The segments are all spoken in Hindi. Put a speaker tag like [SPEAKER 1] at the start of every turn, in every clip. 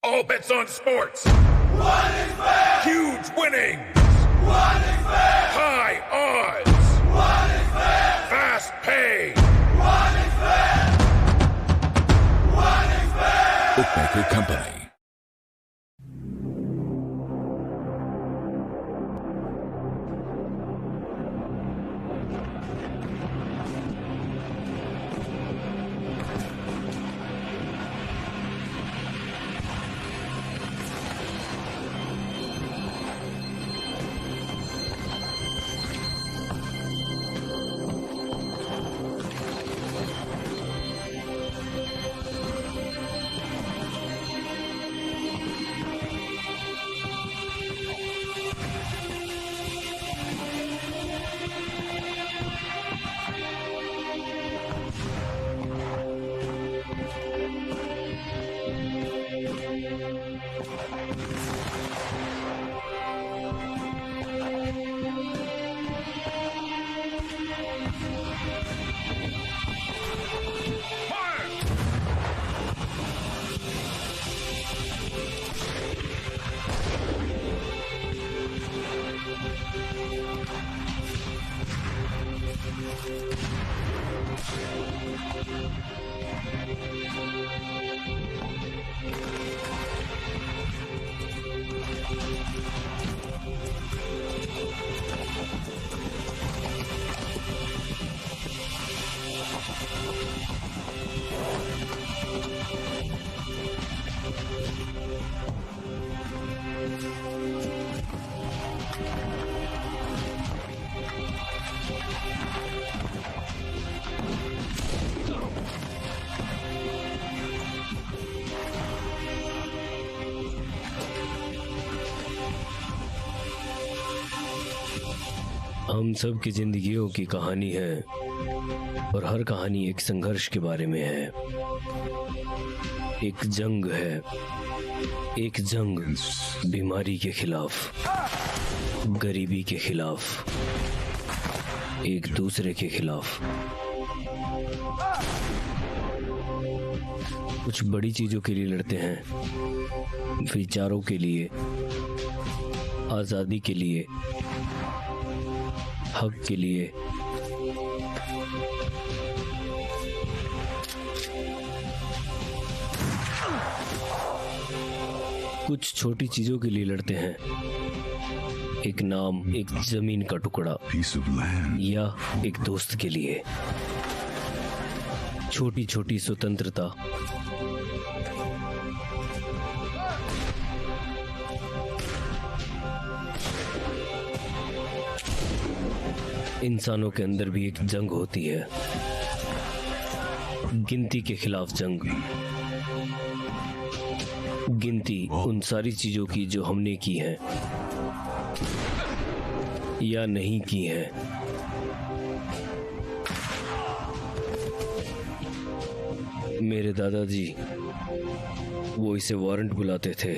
[SPEAKER 1] All bets on sports.
[SPEAKER 2] One is fair.
[SPEAKER 1] Huge winnings.
[SPEAKER 2] One is fair.
[SPEAKER 1] High odds.
[SPEAKER 2] One is fair.
[SPEAKER 1] Fast pay.
[SPEAKER 2] One is fair. One is fair.
[SPEAKER 3] Bookmaker Company.
[SPEAKER 4] हम सब की जिंदगियों की कहानी है और हर कहानी एक संघर्ष के बारे में है। एक जंग है, एक जंग बीमारी के खिलाफ, गरीबी के खिलाफ, एक दूसरे के खिलाफ। कुछ बड़ी चीजों के लिए लड़ते हैं, विचारों के लिए, आजादी के लिए, हक के लिए। कुछ छोटी चीजों के लिए लड़ते हैं, एक नाम, एक जमीन का टुकड़ा या एक दोस्त के लिए। छोटी छोटी स्वतंत्रता, इंसानों के अंदर भी एक जंग होती है, गिनती के खिलाफ जंग। गिनती उन सारी चीजों की जो हमने की हैं या नहीं की हैं। मेरे दादाजी वो इसे वारंट बुलाते थे।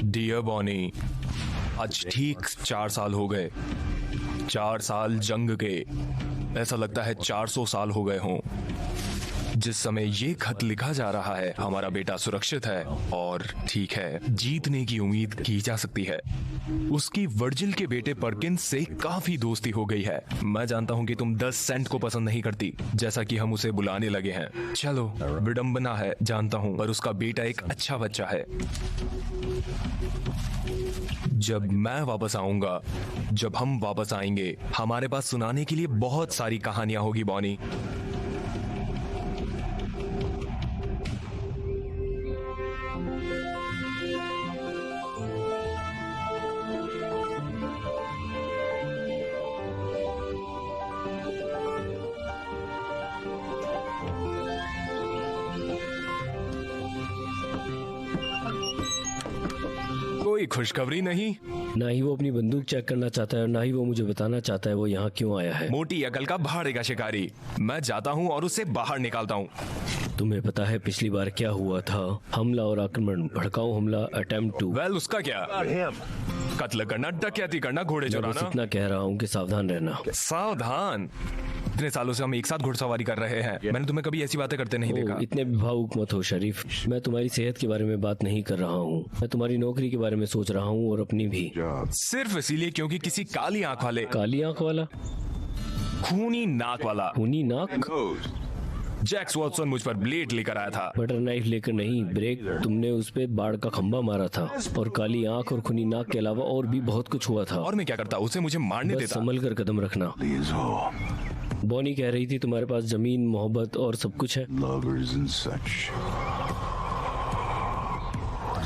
[SPEAKER 3] डियर बॉनी, आज ठीक 4 साल हो गए। 4 साल जंग के, ऐसा लगता है 400 साल हो गए हों। जिस समय ये खत लिखा जा रहा है, हमारा बेटा सुरक्षित है और ठीक है, जीतने की उम्मीद की जा सकती है। उसकी वर्जिल के बेटे परकिंस से काफी दोस्ती हो गई है। मैं जानता हूं कि तुम 10 सेंट को पसंद नहीं करती, जैसा कि हम उसे बुलाने लगे हैं। चलो, विडंबना है जानता हूं, पर उसका बेटा एक अच्छा बच्चा है। जब मैं वापस आऊंगा, जब हम वापस आएंगे, हमारे पास सुनाने के लिए बहुत सारी कहानियां होगी बॉनी। कोई खुशखबरी नहीं?
[SPEAKER 4] ना ही वो अपनी बंदूक चेक करना चाहता है और ना ही वो मुझे बताना चाहता है वो यहाँ क्यों आया है।
[SPEAKER 3] मोटी अकल का भाड़े का शिकारी। मैं जाता हूँ और उसे बाहर निकालता हूँ।
[SPEAKER 4] तुम्हें पता है पिछली बार क्या हुआ था? हमला और आक्रमण, भड़काऊ हमला, अटेम्प्ट टू।
[SPEAKER 3] वेल, उसका क्या? कत्ल करना, डकैती करना, घोड़े
[SPEAKER 4] मैं बस
[SPEAKER 3] चुराना।
[SPEAKER 4] इतना कह रहा हूँ कि सावधान रहना।
[SPEAKER 3] सावधान? इतने सालों से हम एक साथ घुड़सवारी कर रहे हैं, मैंने तुम्हें कभी ऐसी बातें करते नहीं देखा।
[SPEAKER 4] इतने भी भावुक मत हो शरीफ। मैं तुम्हारी सेहत के बारे में बात नहीं कर रहा हूँ, मैं तुम्हारी नौकरी के बारे में सोच रहा हूँ और अपनी भी।
[SPEAKER 3] सिर्फ इसीलिए क्योंकि किसी काली आंख वाले,
[SPEAKER 4] काली आंख वाला,
[SPEAKER 3] खूनी नाक वाला
[SPEAKER 4] खूनी नाक,
[SPEAKER 3] जैक्स वॉटसन मुझ पर ब्लेड लेकर आया था।
[SPEAKER 4] बटर नाइफ लेकर नहीं, ब्रेक। तुमने उस पे बाढ़ का खंबा मारा था। और काली आंख और खूनी नाक के अलावा और भी बहुत कुछ हुआ था।
[SPEAKER 3] और मैं क्या करता? उसे मुझे मारने
[SPEAKER 4] बस
[SPEAKER 3] देता।
[SPEAKER 4] संभल कर कदम रखना। बॉनी कह रही थी तुम्हारे पास जमीन, मोहब्बत और सब कुछ है।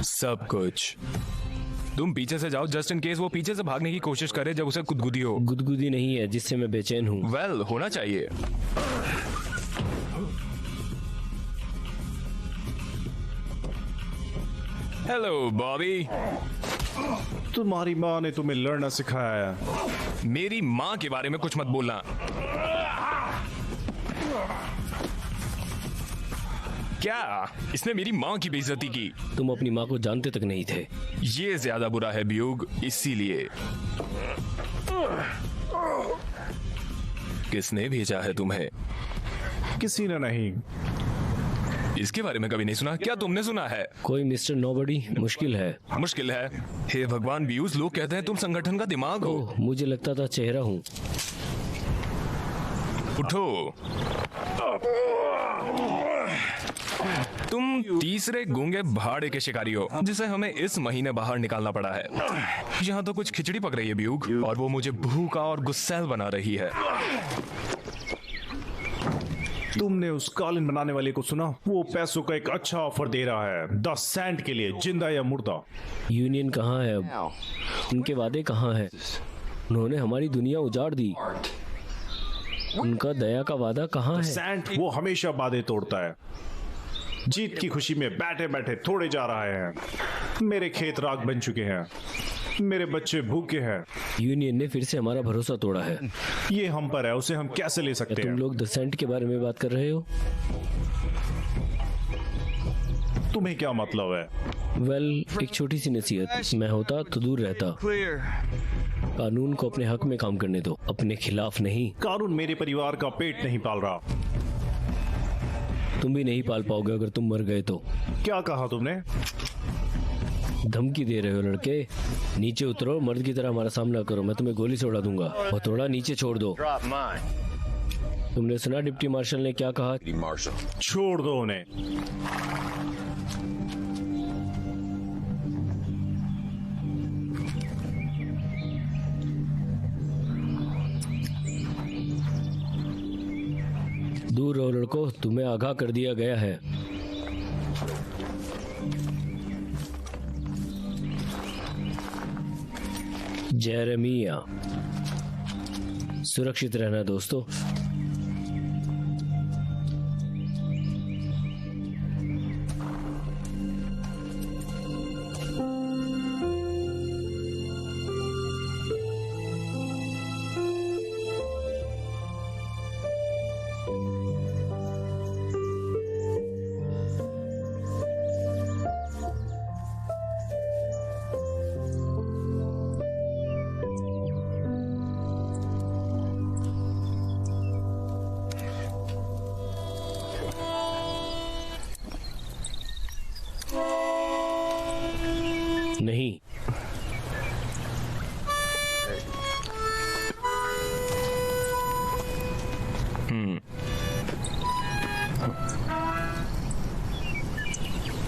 [SPEAKER 3] सब कुछ। तुम पीछे से जाओ, जस्ट इन केस वो पीछे से भागने की कोशिश करे जब उसे गुदगुदी हो।
[SPEAKER 4] गुदगुदी नहीं है जिससे मैं बेचैन हूँ।
[SPEAKER 3] वेल, होना चाहिए। हेलो बॉबी।
[SPEAKER 5] तुम्हारी माँ ने तुम्हें लड़ना सिखाया है।
[SPEAKER 3] मेरी माँ के बारे में कुछ मत बोलना। क्या इसने मेरी माँ की बेइज्जती की?
[SPEAKER 4] तुम अपनी माँ को जानते तक नहीं थे।
[SPEAKER 3] ये ज्यादा बुरा है ब्यूग, इसीलिए। किसने भेजा है तुम्हें?
[SPEAKER 5] किसी ने नहीं।
[SPEAKER 3] इसके बारे में कभी नहीं सुना। क्या तुमने सुना है?
[SPEAKER 4] कोई मिस्टर नोबडी? मुश्किल है।
[SPEAKER 3] मुश्किल है? हे भगवान ब्यूज, लोग कहते हैं तुम संगठन का दिमाग हो।
[SPEAKER 4] ओह, मुझे लगता था चेहरा हूँ।
[SPEAKER 3] उठो। तुम तीसरे गूंगे भाड़े के शिकारी हो जिसे हमें इस महीने बाहर निकालना पड़ा है। यहाँ तो कुछ खिचड़ी पक रही है ब्यूग, और वो मुझे भूखा और गुस्सैल बना रही है।
[SPEAKER 5] तुमने उस कालीन बनाने वाले को सुना? वो पैसों का एक अच्छा ऑफर दे रहा है, 10 सेंट के लिए, जिंदा या मुर्दा।
[SPEAKER 4] यूनियन कहाँ है अब? उनके वादे कहाँ है? उन्होंने हमारी दुनिया उजाड़ दी। उनका दया का वादा कहाँ है?
[SPEAKER 5] सेंट वो हमेशा वादे तोड़ता है। जीत की खुशी में बैठे बैठे थोड़े जा रहे हैं। मेरे खेत राख बन चुके हैं, मेरे बच्चे भूखे हैं।
[SPEAKER 4] यूनियन ने फिर से हमारा भरोसा तोड़ा है।
[SPEAKER 5] ये हम पर है, उसे हम कैसे ले सकते
[SPEAKER 4] तुम
[SPEAKER 5] हैं?
[SPEAKER 4] लोग 10 सेंट के बारे में बात कर रहे हो?
[SPEAKER 5] तुम्हें क्या मतलब है?
[SPEAKER 4] वेल, एक छोटी सी नसीहत। मैं होता तो दूर रहता। कानून को अपने हक में काम करने दो, अपने खिलाफ नहीं।
[SPEAKER 5] कानून मेरे परिवार का पेट नहीं पाल रहा।
[SPEAKER 4] तुम भी नहीं पाल पाओगे अगर तुम मर गए तो।
[SPEAKER 5] क्या कहा तुमने?
[SPEAKER 4] धमकी दे रहे हो लड़के? नीचे उतरो, मर्द की तरह हमारा सामना करो, मैं तुम्हें गोली से उड़ा दूंगा। और थोड़ा नीचे छोड़ दो। तुमने सुना डिप्टी मार्शल ने क्या कहा?
[SPEAKER 5] छोड़ दो उन्हें।
[SPEAKER 4] दूर रहो लड़को, तुम्हें आगाह कर दिया गया है। जेरेमिया, सुरक्षित रहना दोस्तों। नहीं,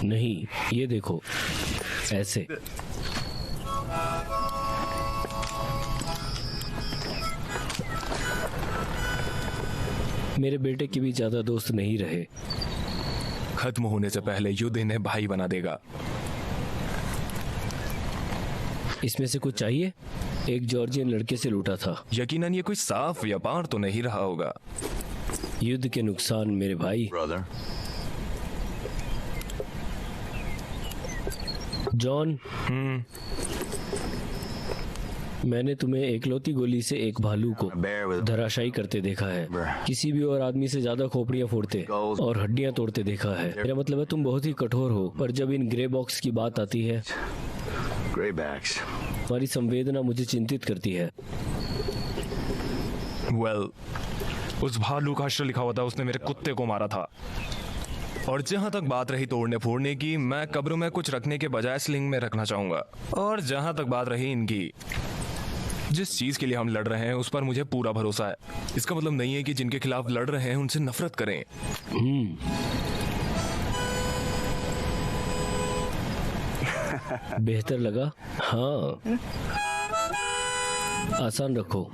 [SPEAKER 4] नहीं, ये देखो, ऐसे। मेरे बेटे के भी ज्यादा दोस्त नहीं रहे।
[SPEAKER 3] खत्म होने से पहले युद्ध इन्हें भाई बना देगा।
[SPEAKER 4] इसमें से कुछ चाहिए? एक जॉर्जियन लड़के से लूटा था।
[SPEAKER 3] यकीनन ये कोई साफ व्यापार तो नहीं रहा होगा।
[SPEAKER 4] युद्ध के नुकसान मेरे भाई। जॉन, मैंने तुम्हें एकलौती गोली से एक भालू को धराशायी करते देखा है। किसी भी और आदमी से ज्यादा खोपड़ियां फोड़ते और हड्डियां तोड़ते देखा है। मेरा मतलब है तुम बहुत ही कठोर हो, पर जब इन ग्रे बॉक्स की बात आती है, तुम्हारी संवेदना मुझे चिंतित करती है।
[SPEAKER 3] वेल, उस भालू का अक्षर लिखा हुआ था, उसने मेरे कुत्ते को मारा था। और जहां तक बात रही तोड़ने फोड़ने की, मैं कब्र में कुछ रखने के बजाय स्लिंग में रखना चाहूंगा। और जहां तक बात रही इनकी, जिस चीज के लिए हम लड़ रहे हैं उस पर मुझे पूरा भरोसा है। इसका मतलब नहीं है कि जिनके खिलाफ लड़ रहे हैं उनसे नफरत करें।
[SPEAKER 4] बेहतर लगा? हाँ, आसान रखो।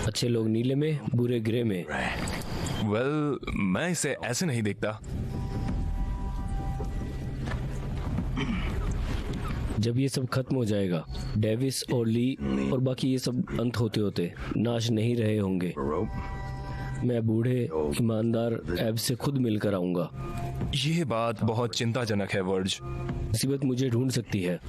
[SPEAKER 4] अच्छे लोग नीले में, बुरे ग्रे में।
[SPEAKER 3] वेल, मैं इसे ऐसे नहीं देखता।
[SPEAKER 4] जब ये सब खत्म हो जाएगा, डेविस और ली और बाकी ये सब अंत होते होते नाश नहीं रहे होंगे, मैं बूढ़े ईमानदार एब से खुद मिलकर आऊंगा।
[SPEAKER 3] ये बात बहुत चिंताजनक है वर्ज।
[SPEAKER 4] मुसीबत मुझे ढूंढ सकती है।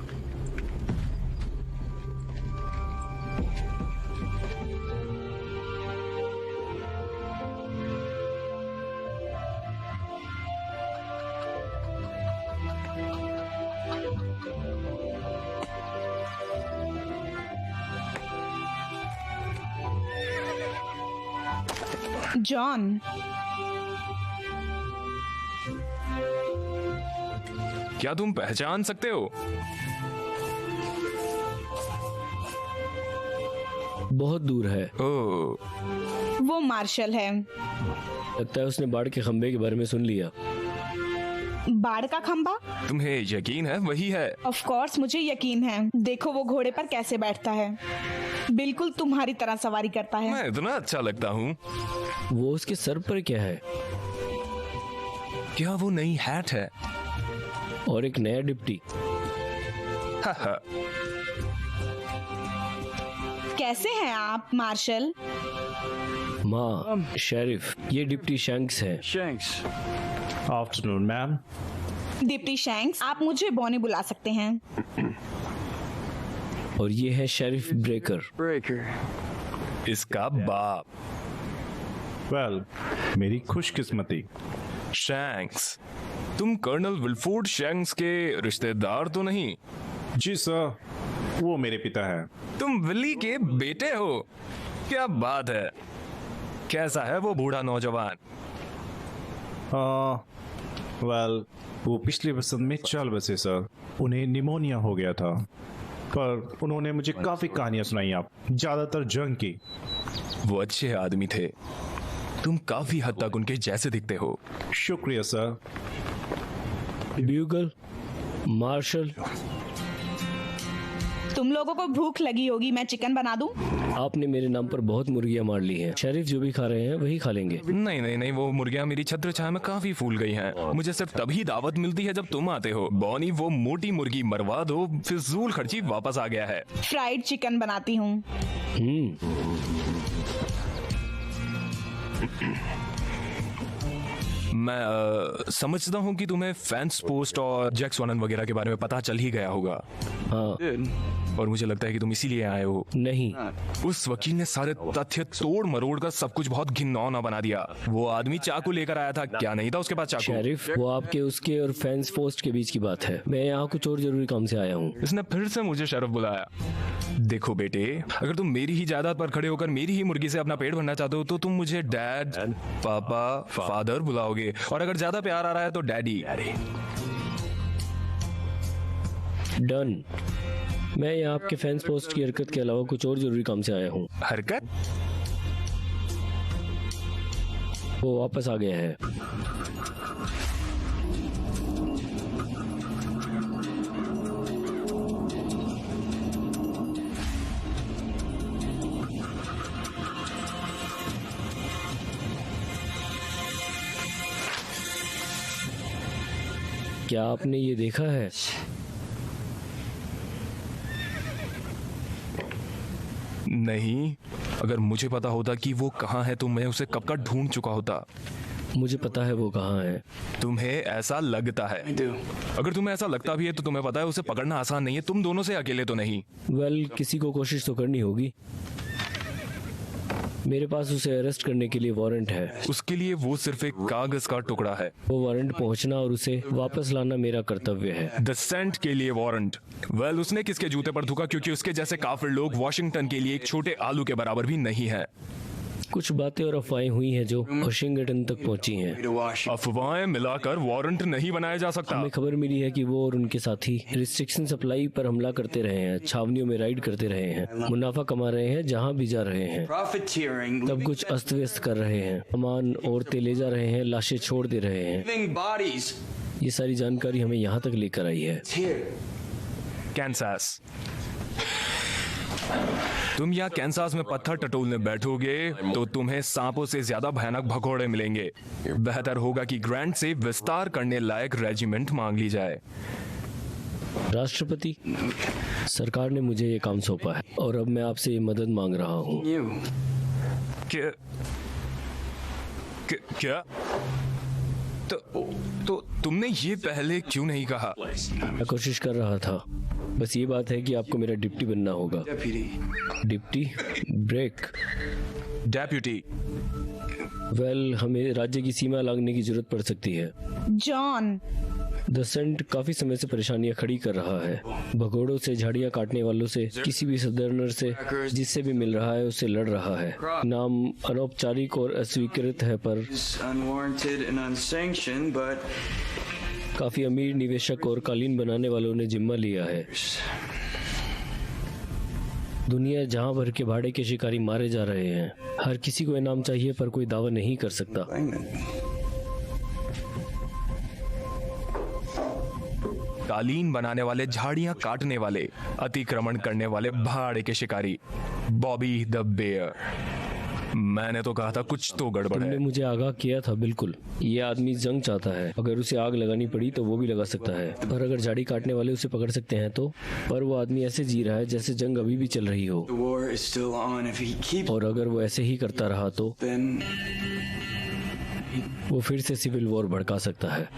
[SPEAKER 6] जॉन,
[SPEAKER 3] क्या तुम पहचान सकते हो?
[SPEAKER 4] बहुत दूर है।
[SPEAKER 3] ओह,
[SPEAKER 6] वो मार्शल है।
[SPEAKER 4] लगता है उसने बाढ़ के खंबे के बारे में सुन लिया।
[SPEAKER 6] बाढ़ का खंबा?
[SPEAKER 3] तुम्हें यकीन है वही है?
[SPEAKER 6] ऑफ कोर्स मुझे यकीन है। देखो वो घोड़े पर कैसे बैठता है, बिल्कुल तुम्हारी तरह सवारी करता है।
[SPEAKER 3] मैं इतना अच्छा लगता हूँ।
[SPEAKER 4] वो उसके सर पर क्या है?
[SPEAKER 3] क्या वो नई हैट है?
[SPEAKER 4] और एक नया डिप्टी।
[SPEAKER 6] कैसे हैं आप मार्शल?
[SPEAKER 4] माँ, शेरिफ, ये डिप्टी शैंक्स है।
[SPEAKER 5] Afternoon ma'am.
[SPEAKER 6] डिप्टी शैंक्स, आप मुझे बॉनी बुला सकते हैं।
[SPEAKER 4] और ये है शेरिफ ब्रेकर।
[SPEAKER 3] इसका बाप।
[SPEAKER 5] वेल, मेरी खुशकिस्मती।
[SPEAKER 3] शैंक्स, तुम कर्नल विल्फोर्ड शैंक्स के रिश्तेदार तो नहीं?
[SPEAKER 5] जी सर, वो मेरे पिता हैं।
[SPEAKER 3] तुम विली के बेटे हो? क्या बात है। कैसा है वो बूढ़ा नौजवान?
[SPEAKER 5] वेल, वो पिछले वसंत में चल बसे सर। उन्हें निमोनिया हो गया था, पर उन्होंने मुझे काफी कहानियां सुनाई, आप ज्यादातर जंग की।
[SPEAKER 3] वो अच्छे आदमी थे। तुम काफी हद तक उनके जैसे दिखते हो।
[SPEAKER 5] शुक्रिया सर।
[SPEAKER 4] ब्यूगल, मार्शल,
[SPEAKER 6] तुम लोगों को भूख लगी होगी, मैं चिकन बना दूं?
[SPEAKER 4] आपने मेरे नाम पर बहुत मुर्गियां मार ली हैं। शेरिफ जो भी खा रहे हैं वही खा लेंगे।
[SPEAKER 3] नहीं नहीं नहीं, वो मुर्गियां मेरी छत्र छाया में काफी फूल गई हैं। मुझे सिर्फ तभी दावत मिलती है जब तुम आते हो। बॉनी, वो मोटी मुर्गी मरवा दो, फिजूल खर्ची वापस आ गया है।
[SPEAKER 6] फ्राइड चिकन बनाती हूँ।
[SPEAKER 3] मैं समझता हूँ कि तुम्हें फैंस पोस्ट और जैक्स वॉनन वगैरह के बारे में पता चल ही गया होगा।
[SPEAKER 4] हाँ।
[SPEAKER 3] और मुझे लगता है कि तुम इसीलिए आए हो।
[SPEAKER 4] नहीं,
[SPEAKER 3] उस वकील ने सारे तथ्य तोड़ मरोड़ कर सब कुछ बहुत घिनौना बना दिया। वो आदमी चाकू लेकर आया था, क्या नहीं था उसके पास चाकू?
[SPEAKER 4] शेरिफ, वो आपके उसके और फैंस पोस्ट के बीच की बात है। मैं यहाँ कुछ और जरूरी काम से आया हूँ।
[SPEAKER 3] इसने फिर से मुझे शरफ बुलाया। देखो बेटे, अगर तुम मेरी ही जायदाद पर खड़े होकर मेरी ही मुर्गी से अपना पेट भरना चाहते हो तो तुम मुझे डैड, पापा, फादर बुलाओगे, और अगर ज्यादा प्यार आ रहा है तो डैडी।
[SPEAKER 4] डन। मैं यहाँ आपके फैंस पोस्ट की हरकत के अलावा कुछ और जरूरी काम से आया हूँ।
[SPEAKER 3] हरकत?
[SPEAKER 4] वो वापस आ गया है। क्या आपने ये देखा है?
[SPEAKER 3] नहीं, अगर मुझे पता होता कि वो कहाँ है तो मैं उसे कब का ढूंढ चुका होता।
[SPEAKER 4] मुझे पता है वो कहाँ है।
[SPEAKER 3] तुम्हें ऐसा लगता है? अगर तुम्हें ऐसा लगता भी है तो तुम्हें पता है उसे पकड़ना आसान नहीं है। तुम दोनों से अकेले तो नहीं।
[SPEAKER 4] वेल, किसी को कोशिश तो करनी होगी। मेरे पास उसे अरेस्ट करने के लिए वारंट है।
[SPEAKER 3] उसके लिए वो सिर्फ एक कागज का टुकड़ा है।
[SPEAKER 4] वो वारंट पहुंचना और उसे वापस लाना मेरा कर्तव्य है।
[SPEAKER 3] द सेंट के लिए वारंट? वेल, उसने किसके जूते पर थूका? क्योंकि उसके जैसे काफिर लोग वॉशिंगटन के लिए एक छोटे आलू के बराबर भी नहीं है।
[SPEAKER 4] कुछ बातें और अफवाहें हुई हैं जो वॉशिंगटन तक पहुंची हैं।
[SPEAKER 3] अफवाहें मिलाकर वारंट नहीं बनाया जा सकता।
[SPEAKER 4] हमें खबर मिली है कि वो और उनके साथी रिस्ट्रिक्शन सप्लाई पर हमला करते रहे हैं, छावनियों में राइड करते रहे हैं, मुनाफा कमा रहे हैं जहां भी जा रहे हैं।
[SPEAKER 2] Profiteering,
[SPEAKER 4] तब कुछ अस्त व्यस्त कर रहे हैं, सामान औरतें ले जा रहे हैं, लाशें छोड़ दे रहे हैं।
[SPEAKER 2] leaving bodies.
[SPEAKER 4] ये सारी जानकारी हमें यहाँ तक लेकर आई है।
[SPEAKER 2] It's here.
[SPEAKER 3] कैंसास। तुम यहाँ कैंसास में पत्थर टटोलने बैठोगे तो तुम्हें सांपों से ज्यादा भयानक भगोड़े मिलेंगे। बेहतर होगा कि ग्रैंड से विस्तार करने लायक रेजिमेंट मांग ली जाए।
[SPEAKER 4] राष्ट्रपति, सरकार ने मुझे ये काम सौंपा है और अब मैं आपसे ये मदद मांग रहा हूँ।
[SPEAKER 2] You.
[SPEAKER 3] क्या? तो तुमने ये पहले क्यों नहीं कहा?
[SPEAKER 4] मैं कोशिश कर रहा था। बस ये बात है कि आपको मेरा डिप्टी बनना होगा।
[SPEAKER 2] Deputy.
[SPEAKER 4] Deputy? Break?
[SPEAKER 3] Deputy?
[SPEAKER 4] Well, हमें राज्य की सीमा लांघने की जरूरत पड़ सकती है।
[SPEAKER 6] जॉन,
[SPEAKER 4] द सेंट काफी समय से परेशानियां खड़ी कर रहा है। भगोड़ों से, झाड़ियां काटने वालों से, किसी भी सदर्नर से जिससे भी मिल रहा है उससे लड़ रहा है। नाम अनौपचारिक और अस्वीकृत है पर
[SPEAKER 2] It's unwarranted and unsanctioned, but
[SPEAKER 4] काफी अमीर निवेशक और कालीन बनाने वालों ने जिम्मा लिया है। दुनिया जहां भर के भाड़े के शिकारी मारे जा रहे हैं। हर किसी को इनाम चाहिए पर कोई दावा नहीं कर सकता।
[SPEAKER 3] कालीन बनाने वाले, झाड़ियां काटने वाले, अतिक्रमण करने वाले भाड़े के शिकारी। Bobby the bear. मैंने तो कहा था कुछ तो गड़बड़
[SPEAKER 4] तुमने
[SPEAKER 3] है।
[SPEAKER 4] मुझे आगाह किया था। बिल्कुल, ये आदमी जंग चाहता है। अगर उसे आग लगानी पड़ी तो वो भी लगा सकता है, पर अगर झाड़ी काटने वाले उसे पकड़ सकते हैं तो। पर वो आदमी ऐसे जी रहा है जैसे जंग अभी भी चल रही हो,
[SPEAKER 2] the war is still on. If he keeps,
[SPEAKER 4] और अगर वो ऐसे ही करता रहा तो
[SPEAKER 2] then
[SPEAKER 4] वो फिर से सिविल वॉर भड़का सकता है।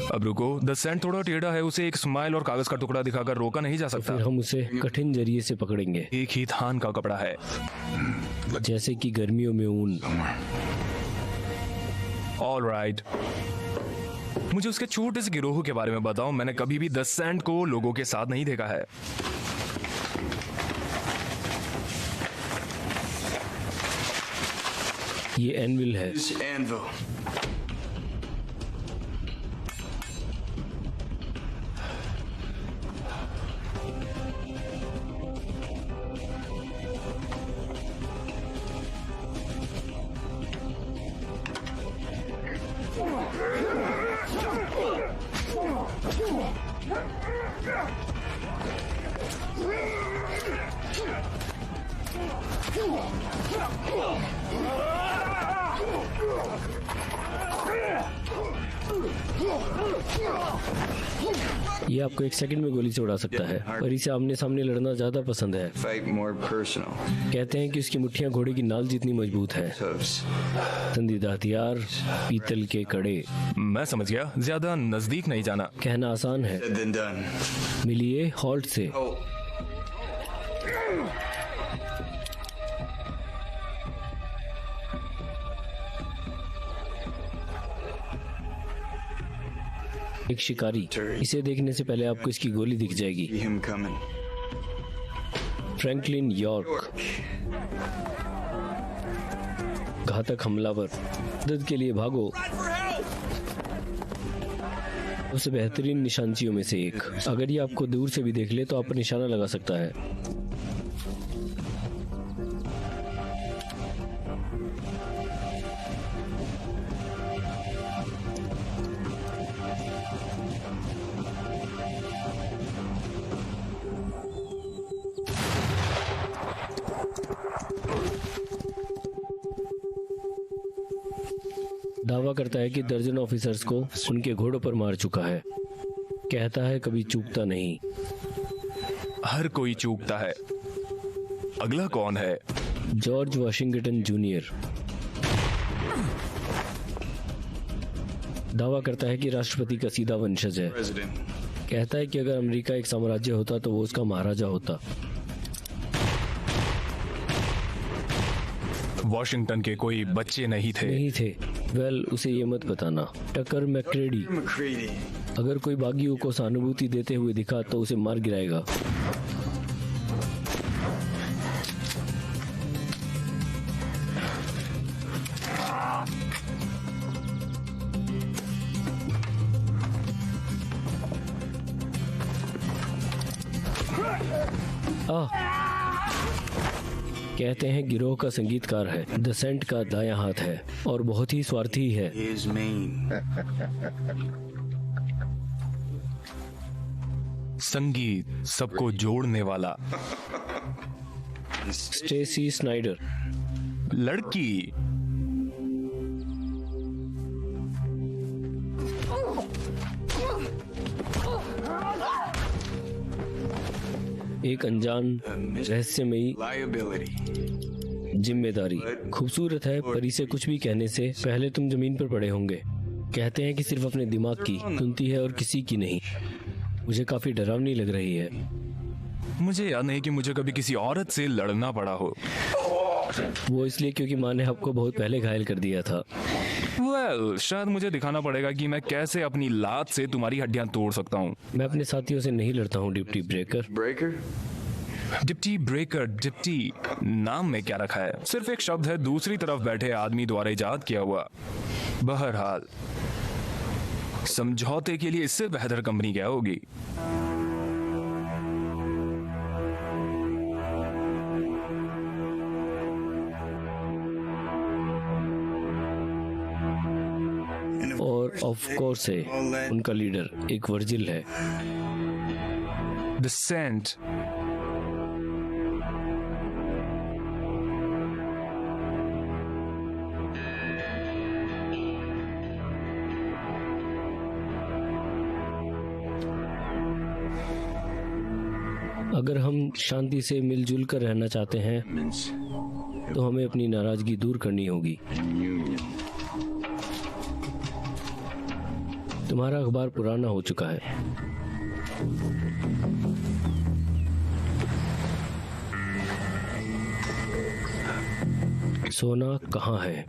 [SPEAKER 3] अब रुको, द सेंट थोड़ा टेढ़ा है। उसे एक स्माइल और कागज का टुकड़ा दिखाकर रोका नहीं जा सकता।
[SPEAKER 4] फिर हम उसे कठिन जरिए से पकड़ेंगे,
[SPEAKER 3] एक ही थान का कपड़ा है।
[SPEAKER 4] जैसे कि गर्मियों में ऊन।
[SPEAKER 3] All right. मुझे उसके छोटे से गिरोह के बारे में बताओ। मैंने कभी भी द सेंट को लोगों के साथ नहीं देखा है।
[SPEAKER 4] ये एनविल है।
[SPEAKER 2] use anvil.
[SPEAKER 4] ये आपको एक सेकंड में गोली से उड़ा सकता है, पर इसे आमने सामने लड़ना ज्यादा पसंद है।
[SPEAKER 2] Fight more personal.
[SPEAKER 4] कहते हैं कि उसकी मुट्ठियां घोड़े की नाल जितनी मजबूत है।
[SPEAKER 2] Toes.
[SPEAKER 4] तंदीदा हथियार, पीतल के कड़े।
[SPEAKER 3] मैं समझ गया, ज्यादा नजदीक नहीं जाना।
[SPEAKER 4] कहना आसान है।
[SPEAKER 2] Said then done.
[SPEAKER 4] मिलिए हॉल्ट से।
[SPEAKER 2] Oh.
[SPEAKER 4] एक शिकारी। इसे देखने से पहले आपको इसकी गोली दिख जाएगी।
[SPEAKER 2] See him coming.
[SPEAKER 4] Franklin York. घातक हमलावर। मदद के लिए भागो। सबसे बेहतरीन निशानचियों में से एक। अगर ये आपको दूर से भी देख ले तो आप पर निशाना लगा सकता है। दावा करता है कि दर्जन ऑफिसर्स को उनके घोड़ों पर मार चुका है। कहता है कभी चूकता नहीं।
[SPEAKER 3] हर कोई चूकता है। अगला कौन है?
[SPEAKER 4] George Washington junior. दावा करता है कि राष्ट्रपति का सीधा वंशज है। कहता है कि अगर अमेरिका एक साम्राज्य होता तो वो उसका महाराजा होता।
[SPEAKER 3] वॉशिंगटन के कोई बच्चे नहीं थे।
[SPEAKER 4] वेल, उसे ये मत बताना। टकर मैक्रेडी। अगर कोई बागियों को सहानुभूति देते हुए दिखा तो उसे मार गिराएगा। कहते हैं गिरोह का संगीतकार है, द सेंट का दायां हाथ है और बहुत ही स्वार्थी है।
[SPEAKER 3] संगीत सबको जोड़ने वाला।
[SPEAKER 4] Stacy Snyder.
[SPEAKER 3] लड़की।
[SPEAKER 4] एक अनजान रहस्यमयी जिम्मेदारी। खूबसूरत है पर इसे कुछ भी कहने से पहले तुम जमीन पर पड़े होंगे। कहते हैं कि सिर्फ अपने दिमाग की सुनती है और किसी की नहीं। मुझे काफी डरावनी लग रही है।
[SPEAKER 3] मुझे याद नहीं कि मुझे कभी किसी औरत से लड़ना पड़ा हो।
[SPEAKER 4] वो इसलिए क्योंकि माँ ने आपको बहुत पहले घायल कर दिया था।
[SPEAKER 3] शायद मुझे दिखाना पड़ेगा कि मैं कैसे अपनी लात से तुम्हारी हड्डियां तोड़ सकता हूँ।
[SPEAKER 4] मैं अपने साथियों से नहीं लड़ता हूँ deputy breaker.
[SPEAKER 3] Deputy breaker. Deputy नाम में क्या रखा है? सिर्फ एक शब्द है दूसरी तरफ बैठे आदमी द्वारा इजाद किया हुआ। बहरहाल, समझौते के लिए इससे बेहतर कंपनी क्या होगी?
[SPEAKER 4] और ऑफ कोर्स है उनका लीडर एक वर्जिल है।
[SPEAKER 3] The saint.
[SPEAKER 4] अगर हम शांति से मिलजुल कर रहना चाहते हैं तो हमें अपनी नाराजगी दूर करनी होगी। तुम्हारा अखबार पुराना हो चुका है। सोना कहाँ है?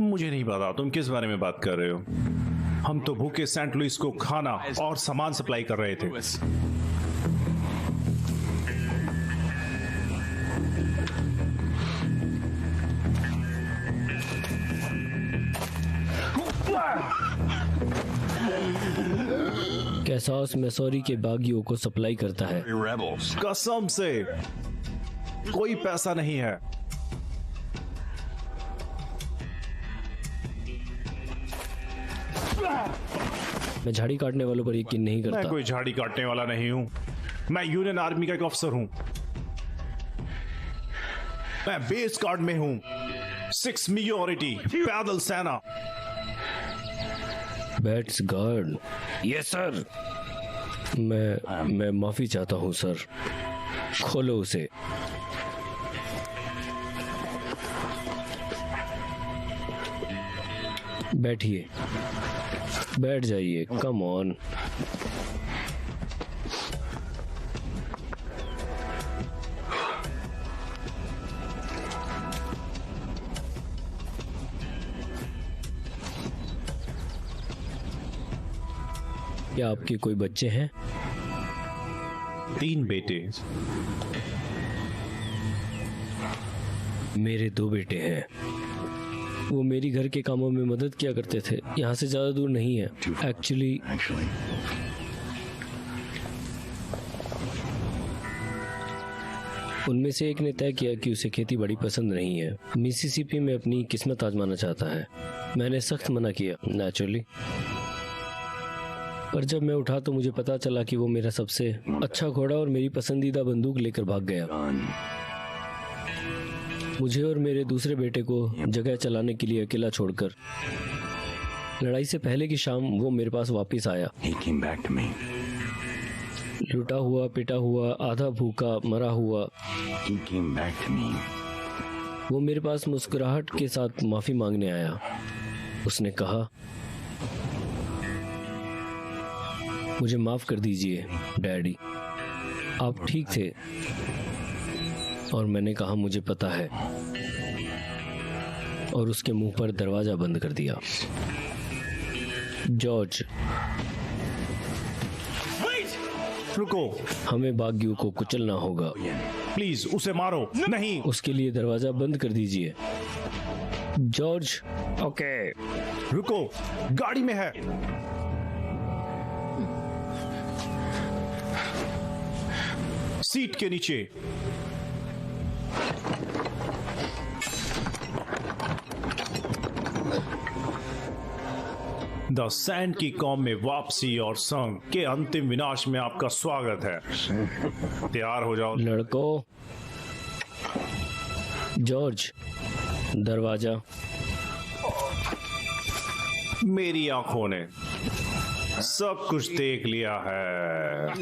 [SPEAKER 5] मुझे नहीं पता तुम किस बारे में बात कर रहे हो। हम तो भूखे सेंट लुइस को खाना और सामान सप्लाई कर रहे थे।
[SPEAKER 4] कैसास मैसोरी के बागियों को सप्लाई करता है।
[SPEAKER 5] कसम से कोई पैसा नहीं है।
[SPEAKER 4] मैं झाड़ी काटने वालों पर यकीन नहीं करता।
[SPEAKER 5] मैं कोई झाड़ी काटने वाला नहीं हूं। मैं यूनियन आर्मी का एक अफसर हूं। मैं बेस गार्ड में हूं। 6 मेजॉरिटी पैदल सेना।
[SPEAKER 4] Bats guard.
[SPEAKER 3] Yes sir.
[SPEAKER 4] मैं माफी चाहता हूं सर। खोलो उसे। बैठिए। बैठ जाइए। Come on. क्या आपके कोई बच्चे हैं?
[SPEAKER 5] 3 बेटे।
[SPEAKER 4] मेरे 2 बेटे हैं। वो मेरी घर के कामों में मदद किया करते थे। यहाँ से ज्यादा दूर नहीं है एक्चुअली। उनमें से एक ने तय किया कि उसे खेती बाड़ी पसंद नहीं है, मिसिसिपी में अपनी किस्मत आजमाना चाहता है। मैंने सख्त मना किया नेचुरली, पर जब मैं उठा तो मुझे पता चला कि वो मेरा सबसे अच्छा घोड़ा और मेरी पसंदीदा बंदूक लेकर भाग गया। मुझे और मेरे दूसरे बेटे को जगह चलाने के लिए अकेला छोड़कर लड़ाई से पहले की शाम वो मेरे पास वापस आया। लुटा हुआ, पिटा हुआ, आधा भूखा, मरा हुआ। वो मेरे पास मुस्कुराहट के साथ माफी मांगने आया। उसने कहा, मुझे माफ कर दीजिए डैडी, आप ठीक थे। और मैंने कहा, मुझे पता है, और उसके मुंह पर दरवाजा बंद कर दिया। जॉर्ज,
[SPEAKER 5] रुको,
[SPEAKER 4] हमें बागियों को कुचलना होगा।
[SPEAKER 5] प्लीज उसे मारो नहीं।
[SPEAKER 4] उसके लिए दरवाजा बंद कर दीजिए। जॉर्ज।
[SPEAKER 5] ओके, रुको, गाड़ी में है। सीट के नीचे। द सैंड की कौम में वापसी और संग के अंतिम विनाश में आपका स्वागत है। तैयार हो जाओ
[SPEAKER 4] लड़कों। जॉर्ज, दरवाजा।
[SPEAKER 5] मेरी आंखों ने सब कुछ देख लिया है।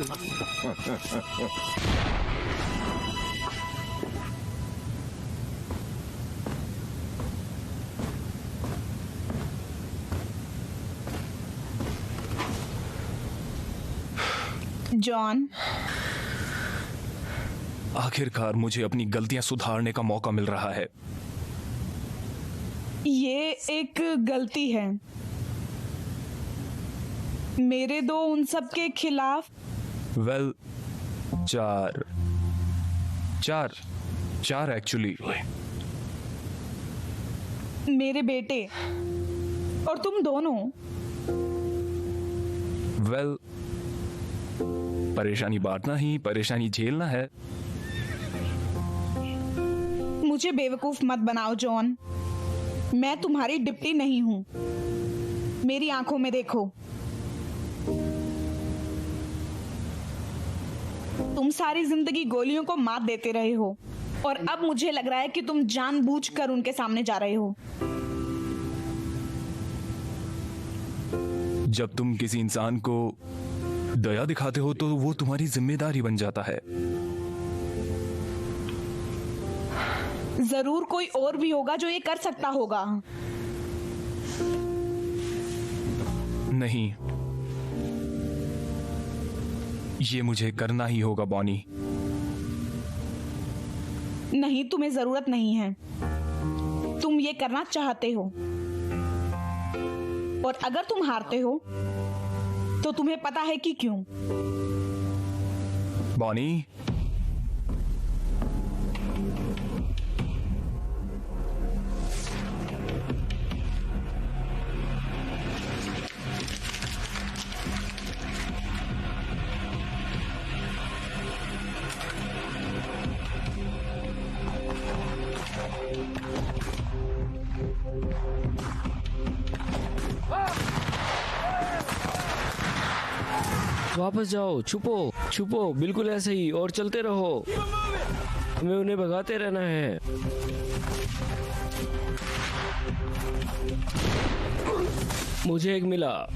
[SPEAKER 6] जॉन,
[SPEAKER 3] आखिरकार मुझे अपनी गलतियां सुधारने का मौका मिल रहा है।
[SPEAKER 6] ये एक गलती है मेरे दो उन सब के खिलाफ।
[SPEAKER 3] वेल, चार एक्चुअली।
[SPEAKER 6] मेरे बेटे और तुम दोनों।
[SPEAKER 3] वेल, परेशानी बांटना ही परेशानी झेलना है।
[SPEAKER 6] मुझे बेवकूफ मत बनाओ जॉन, मैं तुम्हारी डिप्टी नहीं हूं। मेरी आंखों में देखो। तुम सारी जिंदगी गोलियों को मात देते रहे हो और अब मुझे लग रहा है कि तुम जानबूझकर उनके सामने जा रहे हो।
[SPEAKER 3] जब तुम किसी इंसान को दया दिखाते हो तो वो तुम्हारी जिम्मेदारी बन जाता है।
[SPEAKER 6] जरूर कोई और भी होगा जो ये कर सकता होगा।
[SPEAKER 3] नहीं, ये मुझे करना ही होगा बॉनी।
[SPEAKER 6] नहीं, तुम्हें जरूरत नहीं है। तुम ये करना चाहते हो और अगर तुम हारते हो तो तुम्हें पता है कि क्यों।
[SPEAKER 3] बॉनी,
[SPEAKER 4] वापस जाओ, छुपो छुपो, बिल्कुल ऐसे ही, और चलते रहो। हमें उन्हें भगाते रहना है। मुझे एक मिला।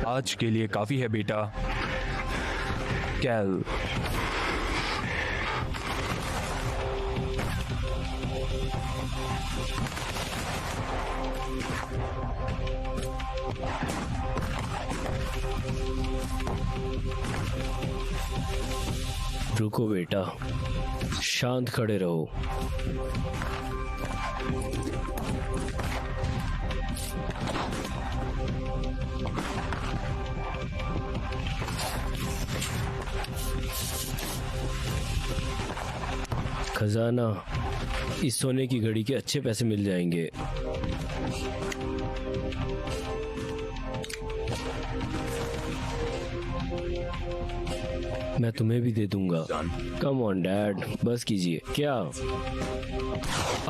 [SPEAKER 3] आज के लिए काफी है बेटा। कैल,
[SPEAKER 4] रुको बेटा, शांत खड़े रहो। खजाना, इस सोने की घड़ी के अच्छे पैसे मिल जाएंगे। मैं तुम्हें भी दे दूंगा। कम ऑन डैड, बस कीजिए। क्या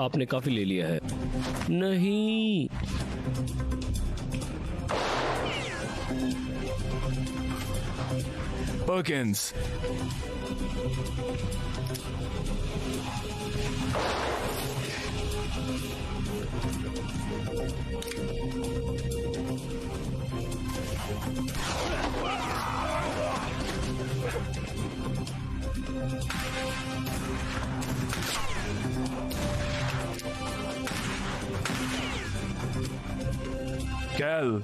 [SPEAKER 4] आपने काफी ले लिया है? नहीं,
[SPEAKER 3] पर्किंस, कैल,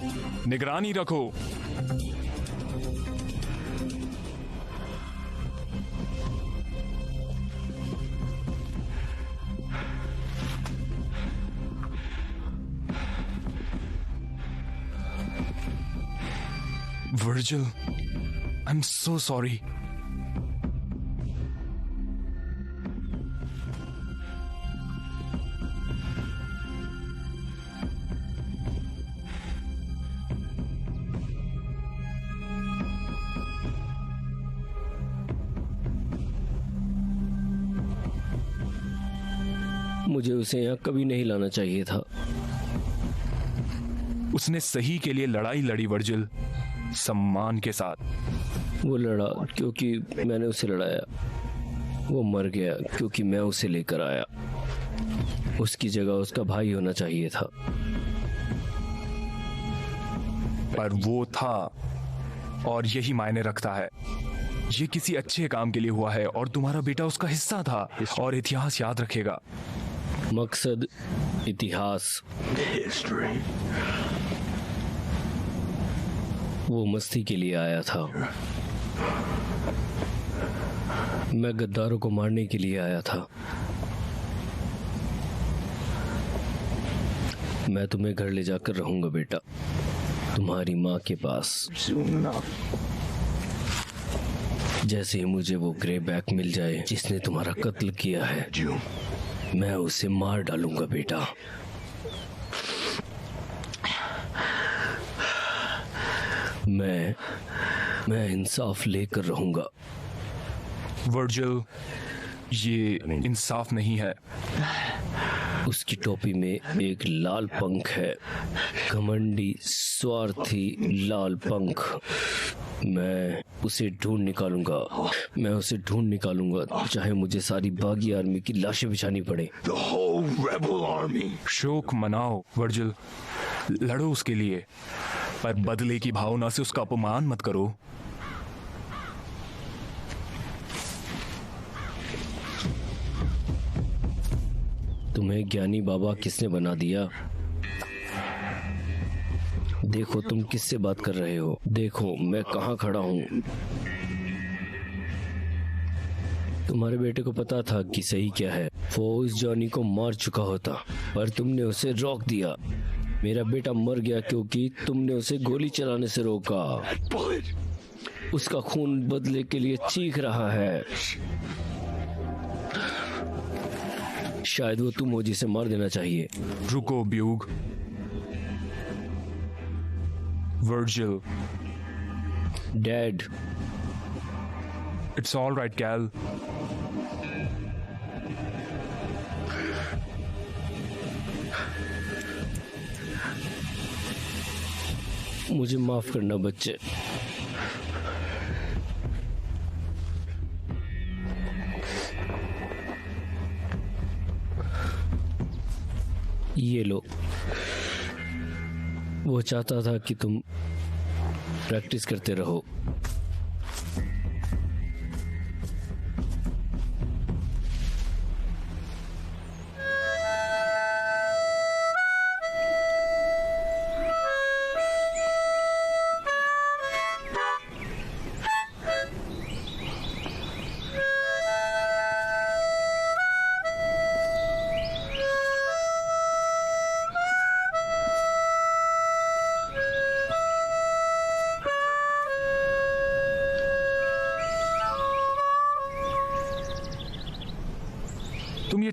[SPEAKER 3] निगरानी रखो। Virgil, I'm so sorry.
[SPEAKER 4] मुझे उसे यहाँ कभी नहीं लाना चाहिए था।
[SPEAKER 3] उसने सही के लिए लड़ाई लड़ी वर्जिल, सम्मान के साथ।
[SPEAKER 4] वो लड़ा क्योंकि मैंने उसे लड़ाया। वो मर गया क्योंकि मैं उसे लेकर आया। उसकी जगह उसका भाई होना चाहिए था।
[SPEAKER 3] पर वो था, और यही मायने रखता है। ये किसी अच्छे काम के लिए हुआ है और तुम्हारा बेटा उसका हिस्सा था, और इतिहास याद रखेगा।
[SPEAKER 4] मकसद, इतिहास। वो मस्ती के लिए आया था। मैं गद्दारों को मारने के लिए आया था। मैं तुम्हें घर ले जाकर रहूंगा बेटा, तुम्हारी माँ के पास। जैसे ही मुझे वो ग्रे बैक मिल जाए जिसने तुम्हारा कत्ल किया है, मैं उसे मार डालूंगा बेटा। मैं इंसाफ लेकर रहूंगा।
[SPEAKER 3] वर्जिल, ये इंसाफ नहीं है।
[SPEAKER 4] उसकी टोपी में एक लाल पंख है, घमंडी, स्वार्थी लाल पंख। मैं उसे ढूंढ निकालूंगा, चाहे मुझे सारी बागी आर्मी की लाशें बिछानी पड़े।
[SPEAKER 3] शोक मनाओ वर्जिल, लड़ो उसके लिए, पर बदले की भावना से उसका अपमान मत करो।
[SPEAKER 4] तुम्हें ज्ञानी बाबा किसने बना दिया? देखो तुम किससे बात कर रहे हो। देखो मैं कहाँ खड़ा हूँ। तुम्हारे बेटे को पता था कि सही क्या है। वो उस जॉनी को मार चुका होता, पर तुमने उसे रोक दिया। मेरा बेटा मर गया क्योंकि तुमने उसे गोली चलाने से रोका। उसका खून बदले के लिए चीख रहा है। शायद वो तुम हो जिसे मार देना चाहिए।
[SPEAKER 3] रुको ब्यूग। Virgil.
[SPEAKER 4] Dad.
[SPEAKER 3] It's all right Cal.
[SPEAKER 4] मुझे माफ करना बच्चे। ये लो। वो चाहता था कि तुम प्रैक्टिस करते रहो।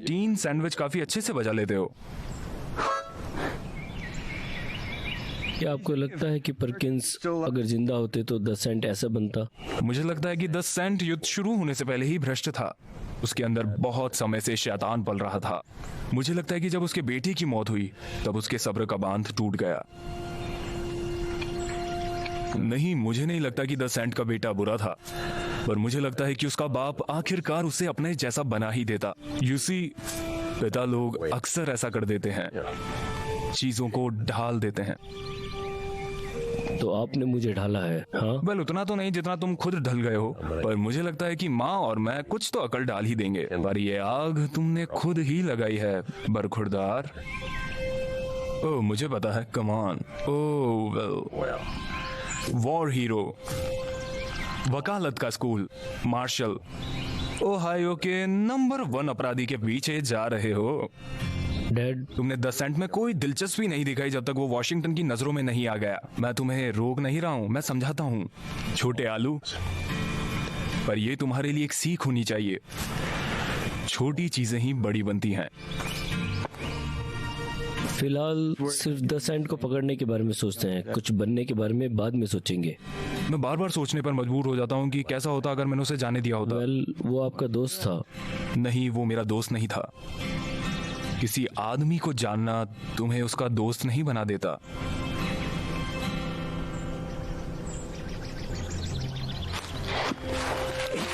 [SPEAKER 3] टीन सैंडविच काफी अच्छे से बजा लेते हो।
[SPEAKER 4] क्या आपको लगता है कि परकिंस अगर जिंदा होते तो 10 सेंट ऐसा बनता?
[SPEAKER 3] मुझे लगता है कि 10 सेंट युद्ध शुरू होने से पहले ही भ्रष्ट था। उसके अंदर बहुत समय से शैतान पल रहा था। मुझे लगता है कि जब उसके बेटे की मौत हुई तब उसके सब्र का बांध टूट गया। नहीं, मुझे नहीं लगता कि 10 सेंट का बेटा बुरा था, पर मुझे लगता है कि उसका बाप आखिरकार उसे अपने जैसा बना ही देता। यूसी, पिता लोग अक्सर ऐसा कर देते हैं, चीजों को ढाल देते हैं।
[SPEAKER 4] तो आपने मुझे ढाला है? हाँ,
[SPEAKER 3] वेल, उतना तो नहीं जितना तुम खुद ढल गए हो, पर मुझे लगता है कि माँ और मैं कुछ तो अकल डाल ही देंगे। पर ये आग तुमने खुद ही लगाई है, बरखुरदार। ओह, मुझे पता है, come on. Oh well, war hero, वकालत का स्कूल, मार्शल, ओहायो के नंबर 1 अपराधी के पीछे जा रहे हो।
[SPEAKER 4] डैड,
[SPEAKER 3] तुमने 10 सेंट में कोई दिलचस्पी नहीं दिखाई जब तक वो वॉशिंगटन की नजरों में नहीं आ गया। मैं तुम्हें रोक नहीं रहा हूं, मैं समझाता हूं, छोटे आलू। पर ये तुम्हारे लिए एक सीख होनी चाहिए, छोटी चीजें ही बड़ी बनती हैं।
[SPEAKER 4] फिलहाल सिर्फ 10 सेंट को पकड़ने के बारे में सोचते हैं, कुछ बनने के बारे में बाद में सोचेंगे।
[SPEAKER 3] मैं बार बार सोचने पर मजबूर हो जाता हूं कि कैसा होता अगर मैंने उसे जाने दिया होता।
[SPEAKER 4] वेल, वो आपका दोस्त था।
[SPEAKER 3] नहीं, वो मेरा दोस्त नहीं था। किसी आदमी को जानना तुम्हें उसका दोस्त नहीं बना देता।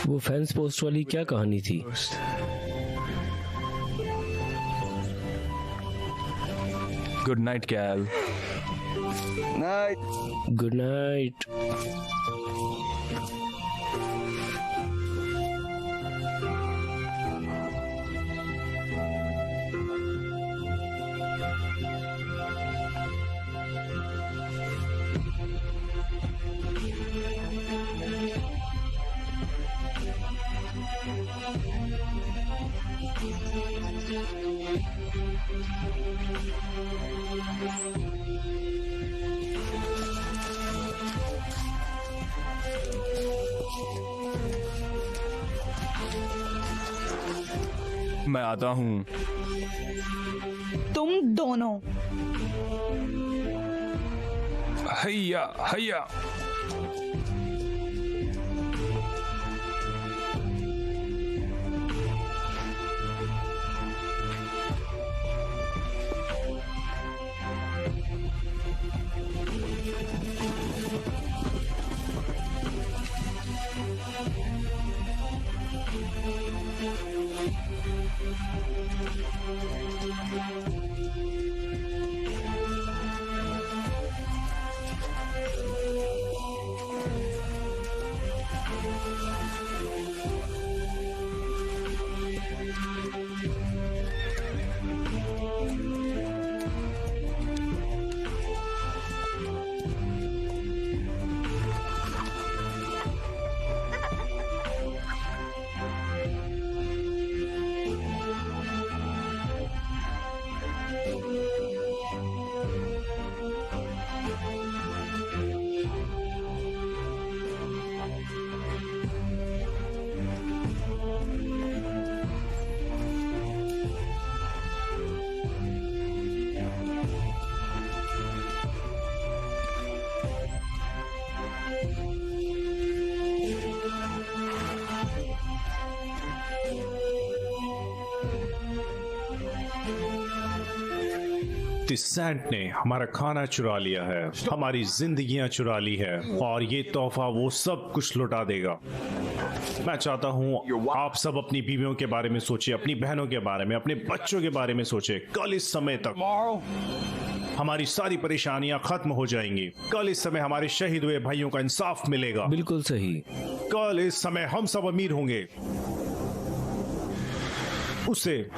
[SPEAKER 4] वो फैंस पोस्ट वाली क्या कहानी थी?
[SPEAKER 3] Good night Cal.
[SPEAKER 4] Good night.
[SPEAKER 3] मैं आता हूं।
[SPEAKER 6] तुम दोनों।
[SPEAKER 3] हैया हैया।
[SPEAKER 5] सैंट ने हमारा खाना चुरा लिया है, हमारी जिंदगियां चुरा ली है, और ये तोहफा वो सब कुछ लुटा देगा। मैं चाहता हूँ आप सब अपनी बीवियों के बारे में सोचिए, अपनी बहनों के बारे में, अपने बच्चों के बारे में सोचिए। कल इस समय तक हमारी सारी परेशानियां खत्म हो जाएंगी। कल इस समय हमारे शहीद हुए भाइयों का इंसाफ मिलेगा।
[SPEAKER 4] बिल्कुल सही।
[SPEAKER 5] कल इस समय हम सब अमीर होंगे। उसे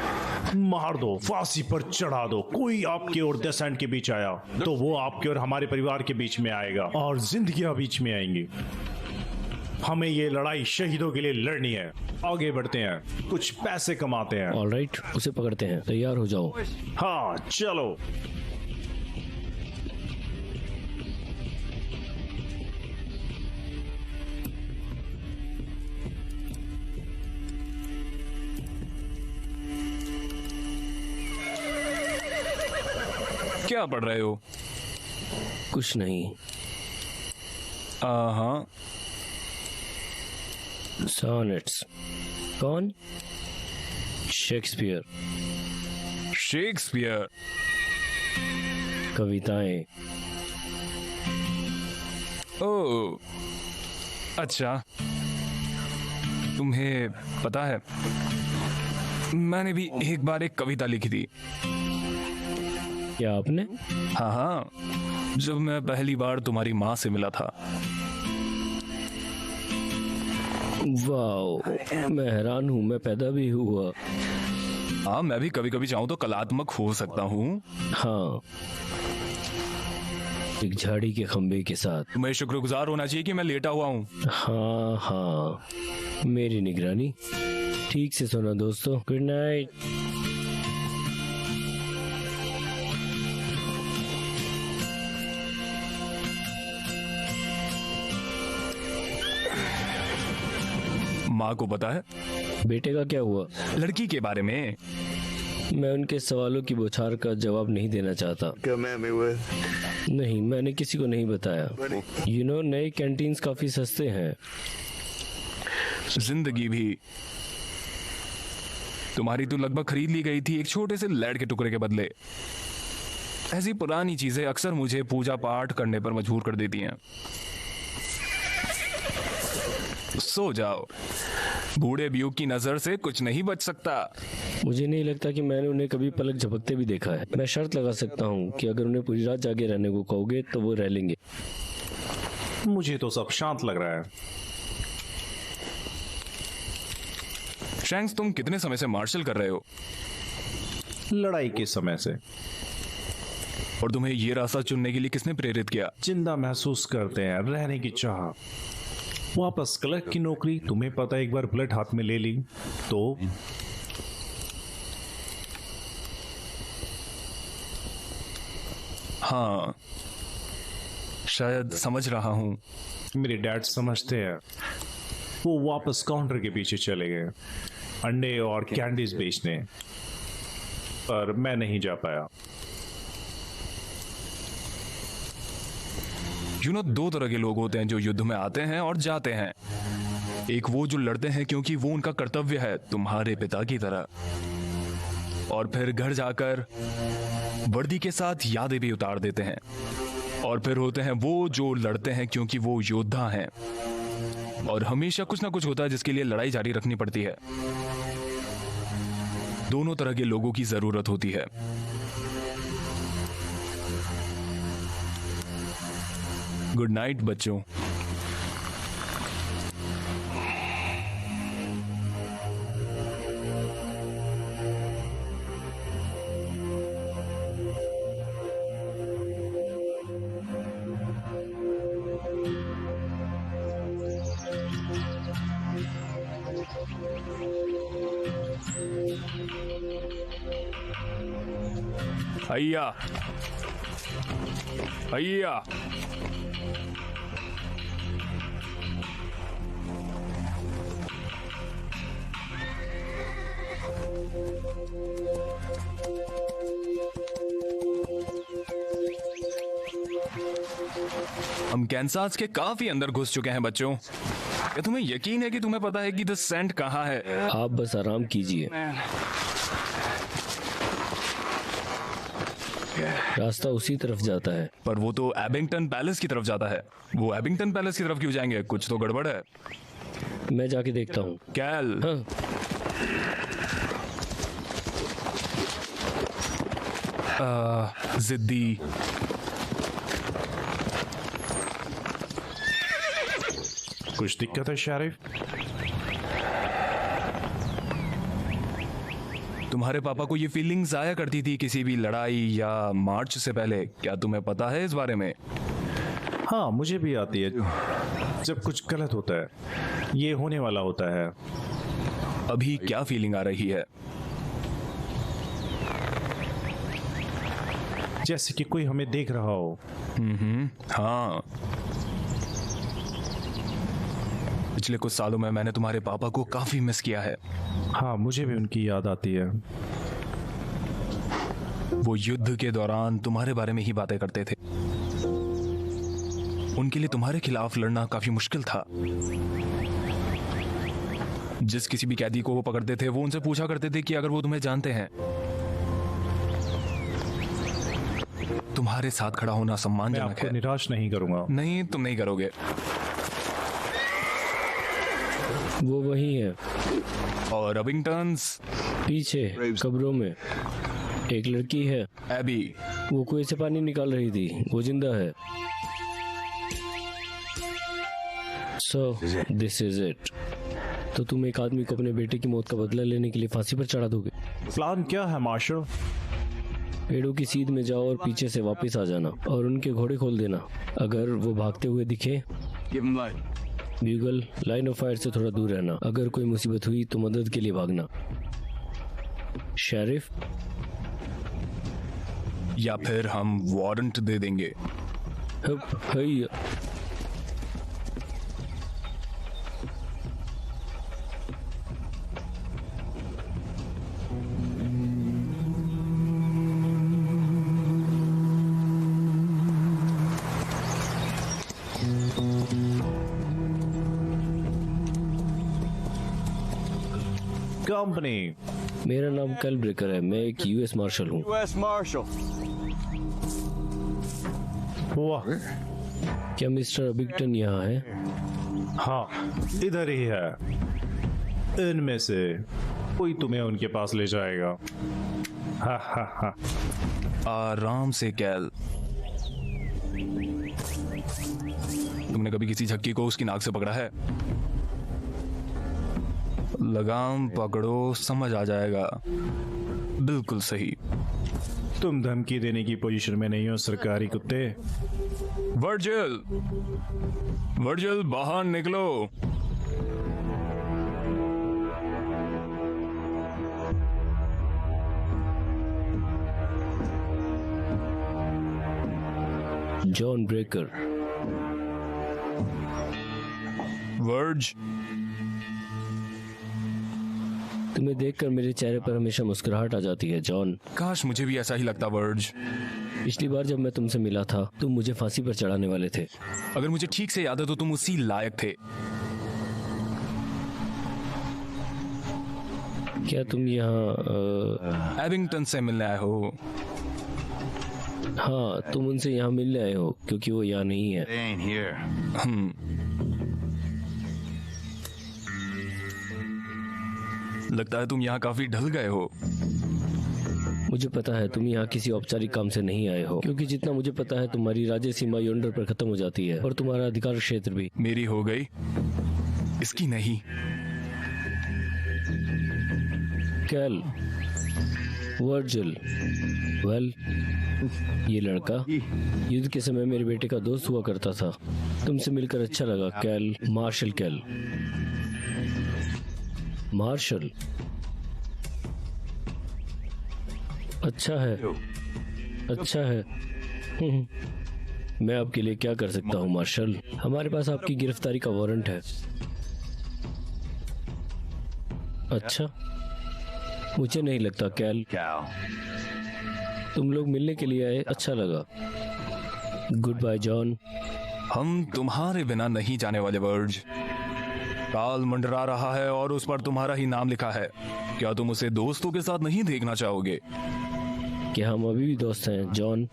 [SPEAKER 5] मार दो, फांसी पर चढ़ा दो। कोई आपके और 10 सेंट के बीच आया तो वो आपके और हमारे परिवार के बीच में आएगा, और जिंदगियां बीच में आएंगी। हमें ये लड़ाई शहीदों के लिए लड़नी है। आगे बढ़ते हैं, कुछ पैसे कमाते हैं।
[SPEAKER 4] ऑलराइट, उसे पकड़ते हैं। तैयार हो जाओ।
[SPEAKER 5] हाँ, चलो।
[SPEAKER 3] क्या पढ़ रहे हो?
[SPEAKER 4] कुछ नहीं।
[SPEAKER 3] हाँ,
[SPEAKER 4] सॉनेट्स। कौन? शेक्सपियर।
[SPEAKER 3] शेक्सपियर।
[SPEAKER 4] कविताएं।
[SPEAKER 3] ओह, अच्छा। तुम्हें पता है, मैंने भी एक बार एक कविता लिखी थी।
[SPEAKER 4] क्या आपने?
[SPEAKER 3] हाँ हाँ, जब मैं पहली बार तुम्हारी माँ से मिला था।
[SPEAKER 4] वाह, मैं हैरान हूँ, मैं पैदा भी हुआ।
[SPEAKER 3] हाँ, मैं भी कभी कभी चाहूँ तो कलात्मक हो सकता हूँ।
[SPEAKER 4] हाँ, एक झाड़ी के खंबे के साथ।
[SPEAKER 3] तुम्हें शुक्रगुजार होना चाहिए कि मैं लेटा हुआ हूँ।
[SPEAKER 4] हाँ हाँ, मेरी निगरानी। ठीक से सोना दोस्तों, गुड नाइट।
[SPEAKER 3] माँ को पता है
[SPEAKER 4] बेटे का क्या हुआ?
[SPEAKER 3] लड़की के बारे में?
[SPEAKER 4] मैं उनके सवालों की बौछार का जवाब नहीं देना चाहता। नहीं, मैंने किसी को नहीं बताया। नए कैंटीन्स काफी सस्ते हैं।
[SPEAKER 3] जिंदगी भी। तुम्हारी तो लगभग खरीद ली गई थी एक छोटे से लैड के टुकड़े के बदले। ऐसी पुरानी चीजें अक्सर मुझे पूजा पाठ करने पर मजबूर कर देती हैं। सो जाओ, बूढ़े ब्यूक की नजर से कुछ नहीं बच सकता।
[SPEAKER 4] मुझे नहीं लगता कि मैंने उन्हें कभी पलक झपकते भी देखा है। मैं शर्त लगा सकता हूँ कि अगर उन्हें पूरी रात जागे रहने को कहोगे तो वो रह लेंगे।
[SPEAKER 5] मुझे तो सब शांत लग रहा है।
[SPEAKER 3] शैंक्स, तुम कितने समय से मार्शल कर रहे हो?
[SPEAKER 5] लड़ाई के समय से।
[SPEAKER 3] और तुम्हें ये रास्ता चुनने के लिए किसने प्रेरित किया?
[SPEAKER 5] जिंदा महसूस करते हैं, रहने की चाह। वापस क्लर्क की नौकरी, तुम्हें पता है, एक बार बुलेट हाथ में ले ली तो
[SPEAKER 3] हाँ, शायद समझ रहा हूँ।
[SPEAKER 5] मेरे डैड समझते हैं। वो वापस काउंटर के पीछे चले गए अंडे और कैंडीज बेचने, पर मैं नहीं जा पाया।
[SPEAKER 3] दो तरह के लोग होते हैं जो युद्ध में आते हैं और जाते हैं। एक वो जो लड़ते हैं क्योंकि वो उनका कर्तव्य है, तुम्हारे पिता की तरह, और फिर घर जाकर वर्दी के साथ यादें भी उतार देते हैं। और फिर होते हैं वो जो लड़ते हैं क्योंकि वो योद्धा हैं, और हमेशा कुछ ना कुछ होता है जिसके लिए लड़ाई जारी रखनी पड़ती है। दोनों तरह के लोगों की जरूरत होती है। गुड नाइट बच्चों। हैया हैया। हम कैंसास के काफी अंदर घुस चुके हैं बच्चों। क्या तुम्हें यकीन है कि तुम्हें पता है कि द सेंट कहाँ है?
[SPEAKER 4] आप बस आराम कीजिए, रास्ता उसी तरफ जाता है।
[SPEAKER 3] पर वो तो एबिंगटन पैलेस की तरफ जाता है। वो एबिंगटन पैलेस की तरफ क्यों जाएंगे? कुछ तो गड़बड़ है।
[SPEAKER 4] मैं जाके देखता हूँ।
[SPEAKER 3] कैल।
[SPEAKER 4] हाँ।
[SPEAKER 3] जिद्दी।
[SPEAKER 5] कुछ दिक्कत है शरीफ?
[SPEAKER 3] तुम्हारे पापा को ये फीलिंग्स आया करती थी किसी भी लड़ाई या मार्च से पहले। क्या तुम्हें पता है इस बारे में?
[SPEAKER 5] हाँ, मुझे भी आती है जब कुछ गलत होता है, ये होने वाला होता है।
[SPEAKER 3] अभी क्या फीलिंग आ रही है?
[SPEAKER 5] जैसे कि कोई हमें देख रहा हो।
[SPEAKER 3] हाँ, पिछले कुछ सालों में मैंने तुम्हारे पापा को काफी मिस किया है।
[SPEAKER 5] हाँ, मुझे भी उनकी याद आती है।
[SPEAKER 3] वो युद्ध के दौरान तुम्हारे बारे में ही बातें करते थे। उनके लिए तुम्हारे खिलाफ लड़ना काफी मुश्किल था। जिस किसी भी कैदी को वो पकड़ते थे वो उनसे पूछा करते थे कि अगर वो तुम्हें जानते हैं। तुम्हारे साथ खड़ा होना
[SPEAKER 5] मैं
[SPEAKER 3] सम्मानजनक
[SPEAKER 5] आपको
[SPEAKER 3] है।
[SPEAKER 5] निराश नहीं करूंगा।
[SPEAKER 3] नहीं, तुम नहीं करोगे।
[SPEAKER 4] वो वही है,
[SPEAKER 3] और रबिंगटन्स
[SPEAKER 4] पीछे कब्रों में एक लड़की है।
[SPEAKER 3] एबी।
[SPEAKER 4] वो कुएं से पानी निकाल रही थी। वो जिंदा है। So this is it. तो तुम एक आदमी को अपने बेटे की मौत का बदला लेने के लिए फांसी पर चढ़ा दोगे?
[SPEAKER 5] प्लान क्या है मार्शल?
[SPEAKER 4] पेड़ों की सीध में जाओ और पीछे से वापस आ जाना और उनके घोड़े खोल देना। अगर वो भागते हुए दिखे,
[SPEAKER 2] Give him light.
[SPEAKER 4] Bugle, line of fire से थोड़ा दूर रहना। अगर कोई मुसीबत हुई तो मदद के लिए भागना। शेरिफ,
[SPEAKER 3] या फिर हम वारंट दे देंगे।
[SPEAKER 4] हई।
[SPEAKER 5] कंपनी।
[SPEAKER 4] मेरा नाम कैल ब्रेकर है। मैं एक यूएस मार्शल हूँ।
[SPEAKER 2] U.S. Marshal.
[SPEAKER 5] वाह,
[SPEAKER 4] क्या मिस्टर अबिगटन यहाँ है?
[SPEAKER 5] हाँ, इधर ही है। इनमें से कोई तुम्हें उनके पास ले जाएगा। हा हा हा।
[SPEAKER 3] आराम से कैल। तुमने कभी किसी झक्की को उसकी नाक से पकड़ा है? लगाम पकड़ो, समझ आ जाएगा। बिल्कुल सही।
[SPEAKER 5] तुम धमकी देने की पोजीशन में नहीं हो सरकारी कुत्ते।
[SPEAKER 3] वर्जिल, वर्जिल बाहर निकलो।
[SPEAKER 4] John breaker.
[SPEAKER 3] वर्ज,
[SPEAKER 4] तुम्हें देखकर मेरे चेहरे पर हमेशा मुस्कुराहट आ जाती है जॉन।
[SPEAKER 3] काश मुझे भी ऐसा ही लगता वर्ज।
[SPEAKER 4] पिछली बार जब मैं तुमसे मिला था तुम मुझे फांसी पर चढ़ाने वाले थे।
[SPEAKER 3] अगर मुझे ठीक से याद है तो तुम उसी लायक थे।
[SPEAKER 4] क्या तुम यहाँ
[SPEAKER 3] एबिंगटन से मिलने आए हो?
[SPEAKER 4] हाँ, तुम उनसे यहाँ मिलने आए हो क्योंकि वो यहाँ नहीं है।
[SPEAKER 2] They ain't here.
[SPEAKER 3] लगता है तुम यहाँ काफी ढल गए हो।
[SPEAKER 4] मुझे पता है तुम यहाँ किसी औपचारिक काम से नहीं आए हो, क्योंकि जितना मुझे पता है तुम्हारी राज्य सीमा योंडर पर खत्म हो जाती है और तुम्हारा अधिकार क्षेत्र भी।
[SPEAKER 3] मेरी हो गई, इसकी नहीं।
[SPEAKER 4] कैल, वर्जिल, वेल, ये लड़का युद्ध के समय मेरे बेटे का दोस्त हुआ करता था। तुमसे मिलकर अच्छा लगा कैल। मार्शल कैल। मार्शल, अच्छा है, अच्छा है। मैं आपके लिए क्या कर सकता हूँ मार्शल? हमारे पास आपकी गिरफ्तारी का वारंट है। अच्छा, मुझे नहीं लगता कैल। तुम लोग मिलने के लिए आए, अच्छा लगा। Good bye John.
[SPEAKER 3] हम तुम्हारे बिना नहीं जाने वाले वर्ज। काल मंडरा रहा है और उस पर तुम्हारा ही नाम लिखा है। क्या तुम उसे दोस्तों के साथ नहीं देखना चाहोगे?
[SPEAKER 4] क्या हम अभी भी दोस्त हैं जॉन?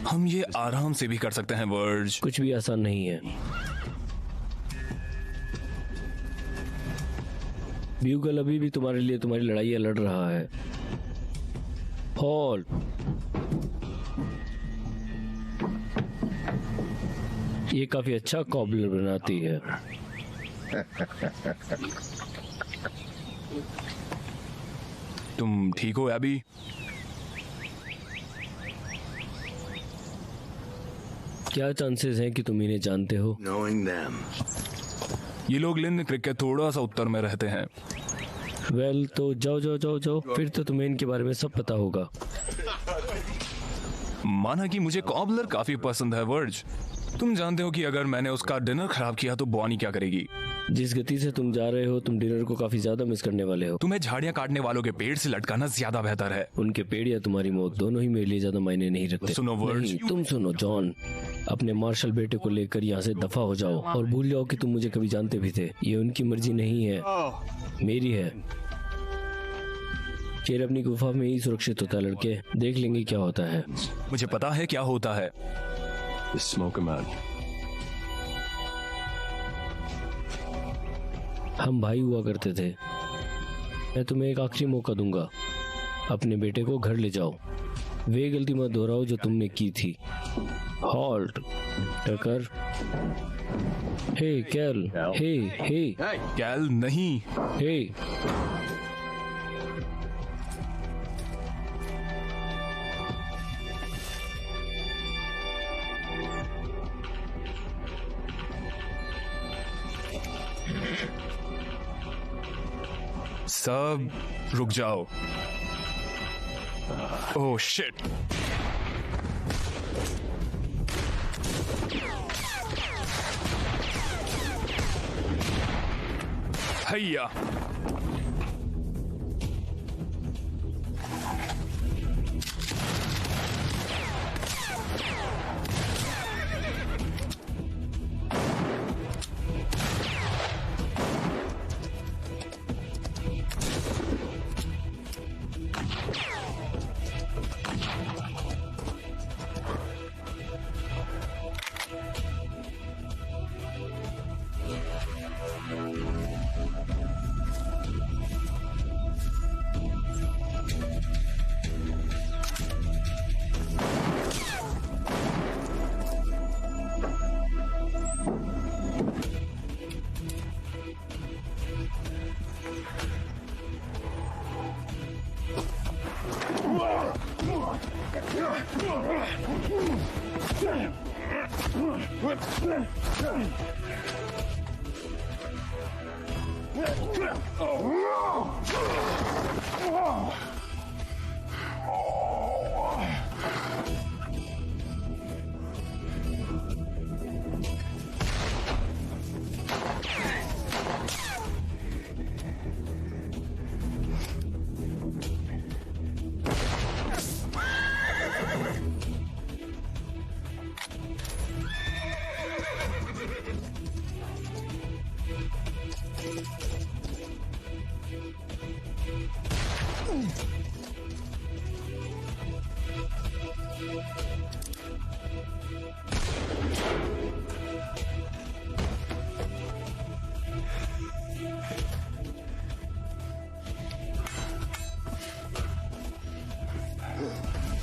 [SPEAKER 3] हम ये आराम से भी कर सकते हैं वर्ज।
[SPEAKER 4] कुछ भी आसान नहीं है। ब्यूगल अभी भी तुम्हारे लिए तुम्हारी लड़ाइयाँ लड़ रहा है। हॉल, ये काफी अच्छा कॉबलर बनाती है।
[SPEAKER 3] तुम ठीक हो एबी?
[SPEAKER 4] क्या चांसेस हैं कि तुम इन्हें जानते हो?
[SPEAKER 2] Knowing them.
[SPEAKER 3] ये लोग लिन क्रिक के थोड़ा सा उत्तर में रहते हैं।
[SPEAKER 4] वेल, तो जाओ जाओ जाओ जाओ, फिर तो तुम्हें इनके बारे में सब पता होगा।
[SPEAKER 3] माना कि मुझे कॉबलर काफी पसंद है वर्ज। तुम जानते हो कि अगर मैंने उसका डिनर खराब किया तो बॉनी क्या करेगी?
[SPEAKER 4] जिस गति से तुम जा रहे हो तुम डिनर को काफी ज्यादा मिस करने वाले हो।
[SPEAKER 3] तुम्हें झाड़ियां काटने वालों के पेड़ से लटकाना ज्यादा बेहतर है।
[SPEAKER 4] उनके पेड़ या तुम्हारी मौत दोनों ही मेरे लिए ज्यादा मायने नहीं रखते।
[SPEAKER 3] सुनो वर्ड्स।
[SPEAKER 4] नहीं, तुम सुनो जॉन, अपने मार्शल बेटे को लेकर यहाँ से दफा हो जाओ और भूल जाओ कि तुम मुझे कभी जानते भी थे। ये उनकी मर्जी नहीं है, मेरी है। शेर अपनी गुफा में ही सुरक्षित होता है लड़के, देख लेंगे क्या होता है।
[SPEAKER 3] मुझे पता है क्या होता है।
[SPEAKER 2] Just smoke him out.
[SPEAKER 4] हम भाई हुआ करते थे। मैं तुम्हें एक आखिरी मौका दूंगा, अपने बेटे को घर ले जाओ। वे गलती मत दोहराओ जो तुमने की थी। हॉल्ट टकर। हे कैल, हे हे
[SPEAKER 3] कैल नहीं।
[SPEAKER 4] हे।
[SPEAKER 3] सब रुक जाओ। Oh shit. हैया।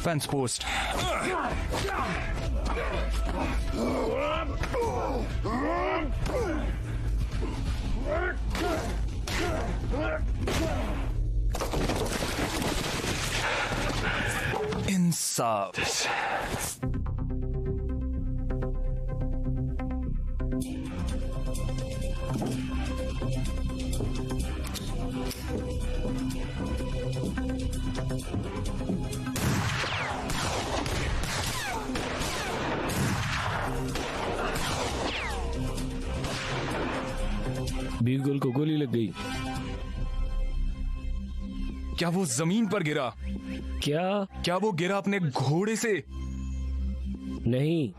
[SPEAKER 3] Fence post. Insaf.
[SPEAKER 4] बीगल को गोली लग गई।
[SPEAKER 3] क्या वो जमीन पर गिरा?
[SPEAKER 4] क्या
[SPEAKER 3] वो गिरा अपने घोड़े से?
[SPEAKER 4] नहीं।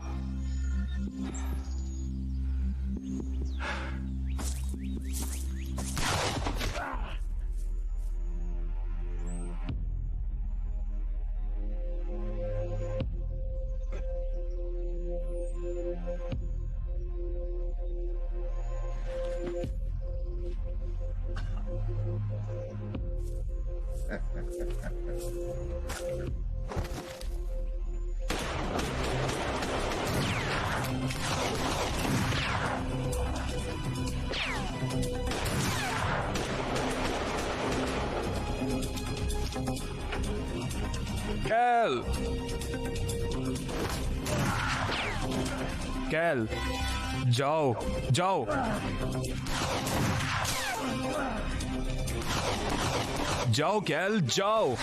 [SPEAKER 3] कैल, जाओ जाओ जाओ कैल, जाओ।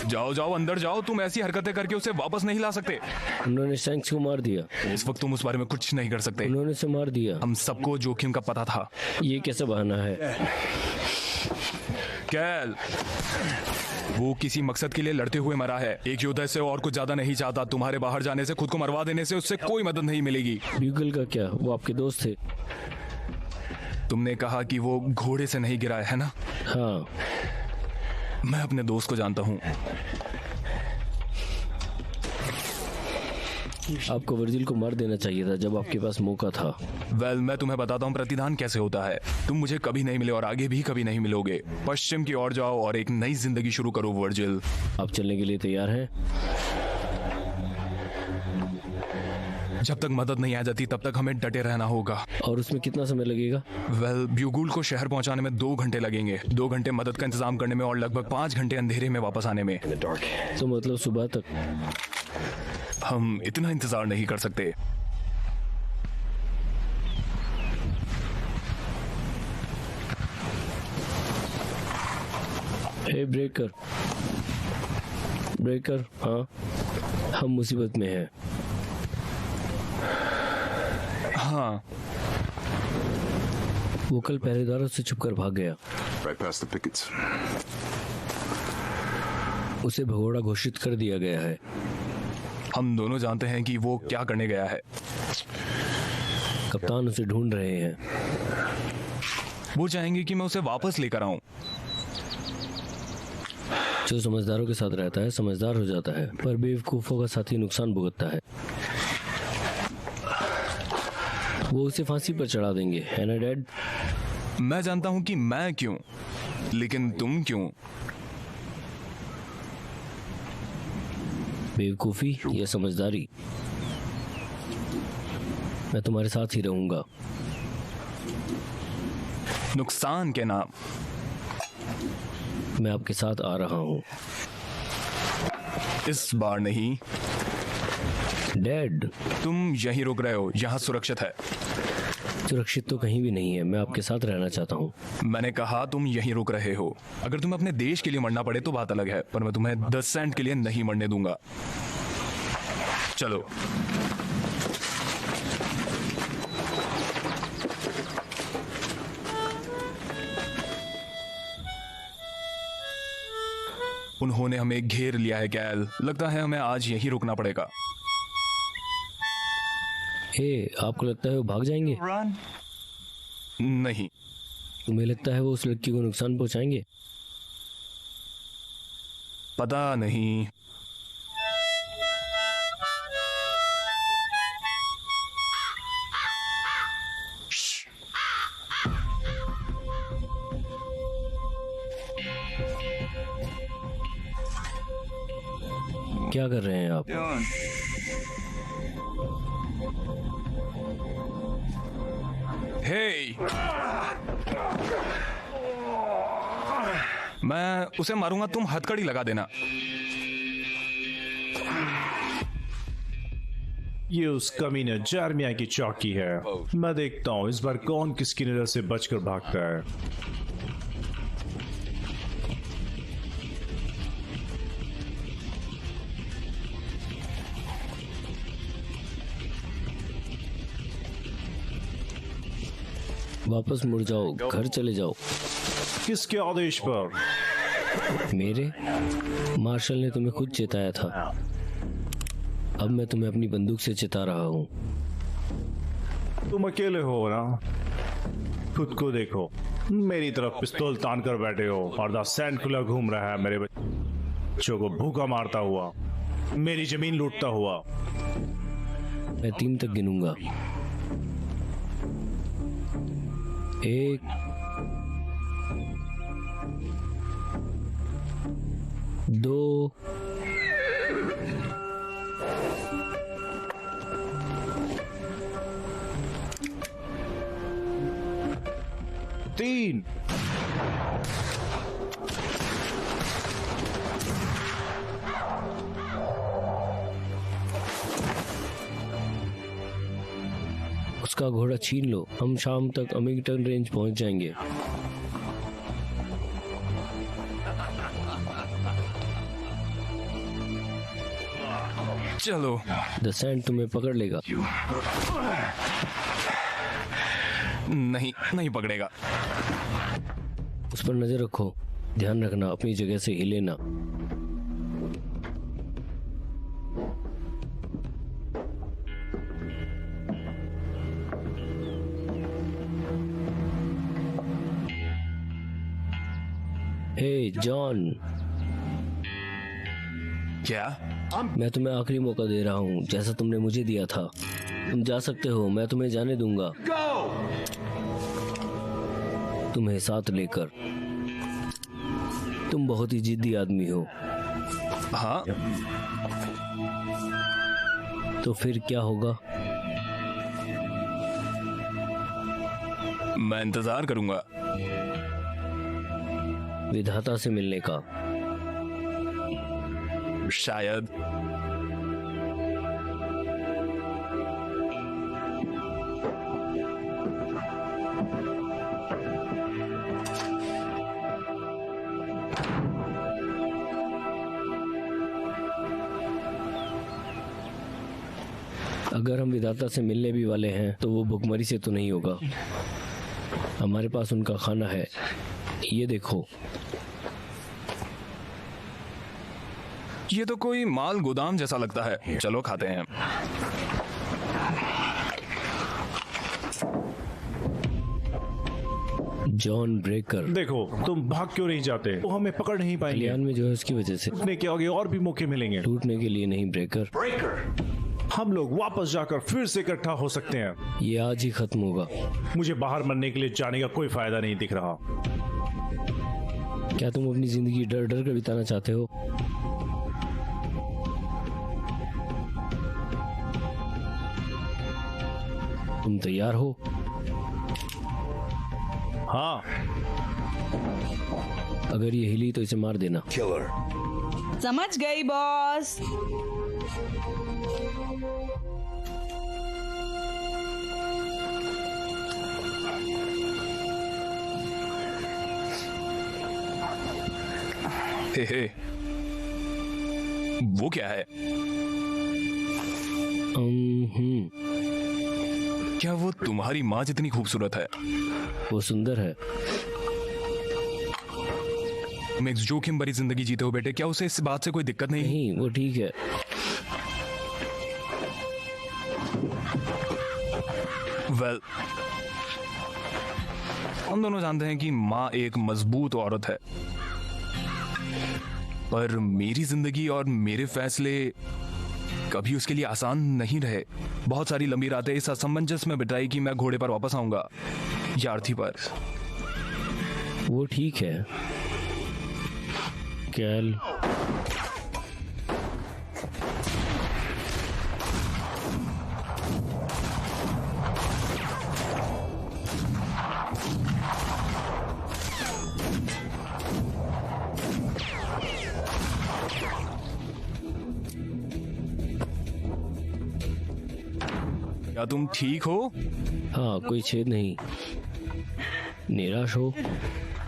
[SPEAKER 3] जाओ जाओ अंदर जाओ, तुम ऐसी हरकतें करके उसे वापस नहीं ला सकते।
[SPEAKER 4] उन्होंने शैंक्स को मार दिया।
[SPEAKER 3] इस वक्त तुम उस बारे में कुछ नहीं कर सकते।
[SPEAKER 4] उन्होंने उसे मार दिया।
[SPEAKER 3] हम सबको जोखिम का पता था।
[SPEAKER 4] ये कैसा बहाना है?
[SPEAKER 3] कैल, वो किसी मकसद के लिए लड़ते हुए मरा है। एक योद्धा से और कुछ ज्यादा नहीं चाहता। तुम्हारे बाहर जाने से, खुद को मरवा देने से उससे कोई मदद नहीं मिलेगी।
[SPEAKER 4] ब्यूगल का क्या? वो आपके दोस्त थे।
[SPEAKER 3] तुमने कहा कि वो घोड़े से नहीं गिरा है ना?
[SPEAKER 4] हाँ,
[SPEAKER 3] मैं अपने दोस्त को जानता हूँ।
[SPEAKER 4] आपको वर्जिल को मार देना चाहिए था जब आपके पास मौका था।
[SPEAKER 3] वेल, मैं तुम्हें बताता हूँ प्रतिदान कैसे होता है। तुम मुझे कभी नहीं मिले और आगे भी कभी नहीं मिलोगे। पश्चिम की ओर जाओ और एक नई जिंदगी शुरू करो वर्जिल।
[SPEAKER 4] आप चलने के लिए तैयार हैं?
[SPEAKER 3] जब तक मदद नहीं आ जाती तब तक हमें डटे रहना होगा।
[SPEAKER 4] और उसमें कितना समय लगेगा?
[SPEAKER 3] वेल, ब्यूगुल को शहर पहुंचाने में 2 घंटे लगेंगे। 2 घंटे मदद का इंतजाम करने में और लगभग 5 घंटे अंधेरे में वापस आने में।
[SPEAKER 4] तो मतलब सुबह तक?
[SPEAKER 3] हम इतना इंतजार नहीं कर सकते।
[SPEAKER 4] हे ब्रेकर, ब्रेकर, हाँ, हम मुसीबत में हैं।
[SPEAKER 3] हाँ,
[SPEAKER 4] वो कल पहरेदारों से छुपकर भाग गया।
[SPEAKER 2] Right past the pickets.
[SPEAKER 4] उसे भगोड़ा घोषित कर दिया गया है।
[SPEAKER 3] हम दोनों जानते हैं कि वो क्या करने गया है।
[SPEAKER 4] कप्तान उसे ढूंढ रहे हैं।
[SPEAKER 3] वो चाहेंगे कि मैं उसे वापस लेकर आऊं।
[SPEAKER 4] जो समझदारों के साथ रहता है समझदार हो जाता है, पर बेवकूफों का साथी नुकसान भुगतता है। वो उसे फांसी पर चढ़ा देंगे, है ना डैड?
[SPEAKER 3] मैं जानता हूं कि मैं क्यों, लेकिन तुम क्यों?
[SPEAKER 4] बेवकूफी या समझदारी? मैं तुम्हारे साथ ही रहूंगा।
[SPEAKER 3] नुकसान के नाम।
[SPEAKER 4] मैं आपके साथ आ रहा हूं।
[SPEAKER 3] इस बार नहीं।
[SPEAKER 4] डैड,
[SPEAKER 3] तुम यहीं रुक रहे हो, यहाँ सुरक्षित है।
[SPEAKER 4] सुरक्षित तो कहीं भी नहीं है। मैं आपके साथ रहना चाहता हूँ।
[SPEAKER 3] मैंने कहा तुम यहीं रुक रहे हो। अगर तुम्हें अपने देश के लिए मरना पड़े तो बात अलग है, पर मैं तुम्हें 10 सेंट के लिए नहीं मरने दूंगा। चलो। उन्होंने हमें घेर लिया है कैल। लगता है हमें आज यहीं रुकना पड़ेगा।
[SPEAKER 4] हे, आपको लगता है वो भाग जाएंगे?
[SPEAKER 3] नहीं।
[SPEAKER 4] तुम्हें लगता है वो उस लड़की को नुकसान पहुंचाएंगे?
[SPEAKER 3] पता नहीं।
[SPEAKER 4] क्या कर रहे हैं आप?
[SPEAKER 3] हे, मैं उसे मारूंगा, तुम हथकड़ी लगा देना।
[SPEAKER 5] ये उस कमीने जार्मिया की चौकी है। मैं देखता हूँ इस बार कौन किसकी नजर से बचकर भागता है।
[SPEAKER 4] वापस मुड़ जाओ, घर चले जाओ।
[SPEAKER 5] किसके आदेश पर?
[SPEAKER 4] मेरे? मार्शल ने तुम्हें खुद चेताया था। अब मैं तुम्हें अपनी बंदूक से चिता रहा हूँ।
[SPEAKER 5] तुम अकेले हो ना? खुद को देखो, मेरी तरफ पिस्तौल तान कर बैठे हो और द सैंड खुला घूम रहा है मेरे बच्चों को भूखा मारता हुआ, मेरी जमीन लूटता हुआ।
[SPEAKER 4] मैं 3 तक गिनूंगा। 1, 2,
[SPEAKER 5] 3।
[SPEAKER 4] उसका घोड़ा छीन लो। हम शाम तक अमिंगटन रेंज पहुंच जाएंगे।
[SPEAKER 3] चलो।
[SPEAKER 4] द सैंड तुम्हें पकड़ लेगा।
[SPEAKER 3] नहीं, नहीं पकड़ेगा।
[SPEAKER 4] उस पर नजर रखो, ध्यान रखना अपनी जगह से हिले ना। हे जॉन,
[SPEAKER 3] क्या?
[SPEAKER 4] मैं तुम्हें आखिरी मौका दे रहा हूँ, जैसा तुमने मुझे दिया था। तुम जा सकते हो, मैं तुम्हें जाने दूंगा। तुम्हें साथ लेकर। तुम बहुत ही जिद्दी आदमी हो।
[SPEAKER 3] हाँ,
[SPEAKER 4] तो फिर क्या होगा?
[SPEAKER 3] मैं इंतजार करूंगा
[SPEAKER 4] विधाता से मिलने का।
[SPEAKER 3] शायद।
[SPEAKER 4] अगर हम विधाता से मिलने भी वाले हैं तो वो भुखमरी से तो नहीं होगा। हमारे पास उनका खाना है, ये देखो।
[SPEAKER 3] ये तो कोई माल गोदाम जैसा लगता है। चलो खाते हैं।
[SPEAKER 4] John breaker.
[SPEAKER 5] देखो, तुम भाग क्यों नहीं जाते? वो हमें पकड़ नहीं पाएंगे।
[SPEAKER 4] कल्याण में जो है उसकी वजह से।
[SPEAKER 5] टूटने के आगे और भी मौके मिलेंगे।
[SPEAKER 4] टूटने के लिए नहीं ब्रेकर।
[SPEAKER 5] हम लोग वापस जाकर फिर से इकट्ठा हो सकते हैं।
[SPEAKER 4] ये आज ही खत्म होगा।
[SPEAKER 5] मुझे बाहर मरने के लिए जाने का कोई फायदा नहीं दिख रहा।
[SPEAKER 4] क्या तुम अपनी जिंदगी डर डर कर बिताना चाहते हो? तुम तैयार हो?
[SPEAKER 5] हाँ,
[SPEAKER 4] अगर ये हिली तो इसे मार देना।
[SPEAKER 6] समझ गई बॉस।
[SPEAKER 3] हे, वो क्या है? क्या वो तुम्हारी माँ जितनी खूबसूरत है?
[SPEAKER 4] वो सुंदर है।
[SPEAKER 3] तुम एक जोखिम भरी जिंदगी जीते हो बेटे, क्या उसे इस बात से कोई दिक्कत नहीं?
[SPEAKER 4] नहीं, वो ठीक है।
[SPEAKER 3] वेल, हम दोनों जानते हैं कि माँ एक मजबूत औरत है, पर मेरी जिंदगी और मेरे फैसले कभी उसके लिए आसान नहीं रहे। बहुत सारी लंबी रातें इस असमंजस में बिताई कि मैं घोड़े पर वापस आऊंगा या अर्थी पर।
[SPEAKER 4] वो ठीक है कैल।
[SPEAKER 3] क्या तुम ठीक हो?
[SPEAKER 4] हाँ, कोई छेद नहीं। निराश हो?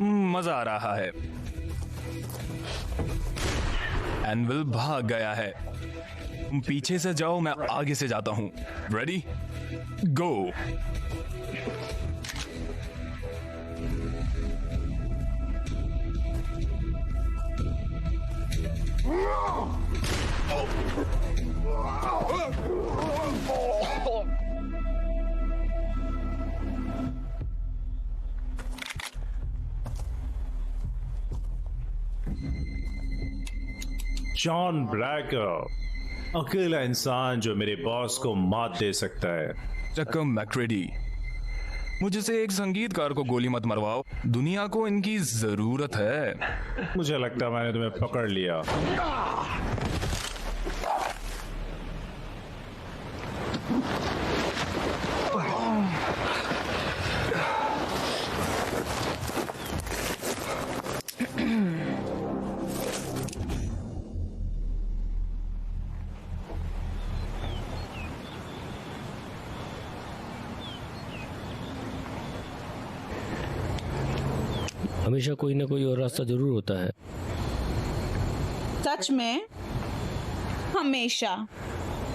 [SPEAKER 3] मजा आ रहा है। एनविल भाग गया है। तुम पीछे से जाओ, मैं आगे से जाता हूं। रेडी, गो।
[SPEAKER 5] जॉन ब्रैकर, अकेला इंसान जो मेरे बॉस को मात दे सकता है।
[SPEAKER 3] चक्कम मैक्रेडी, मुझे से एक संगीतकार को गोली मत मरवाओ। दुनिया को इनकी जरूरत है।
[SPEAKER 5] मुझे लगता है मैंने तुम्हें पकड़ लिया।
[SPEAKER 4] हमेशा कोई ना कोई और रास्ता जरूर होता है।
[SPEAKER 6] सच में? हमेशा।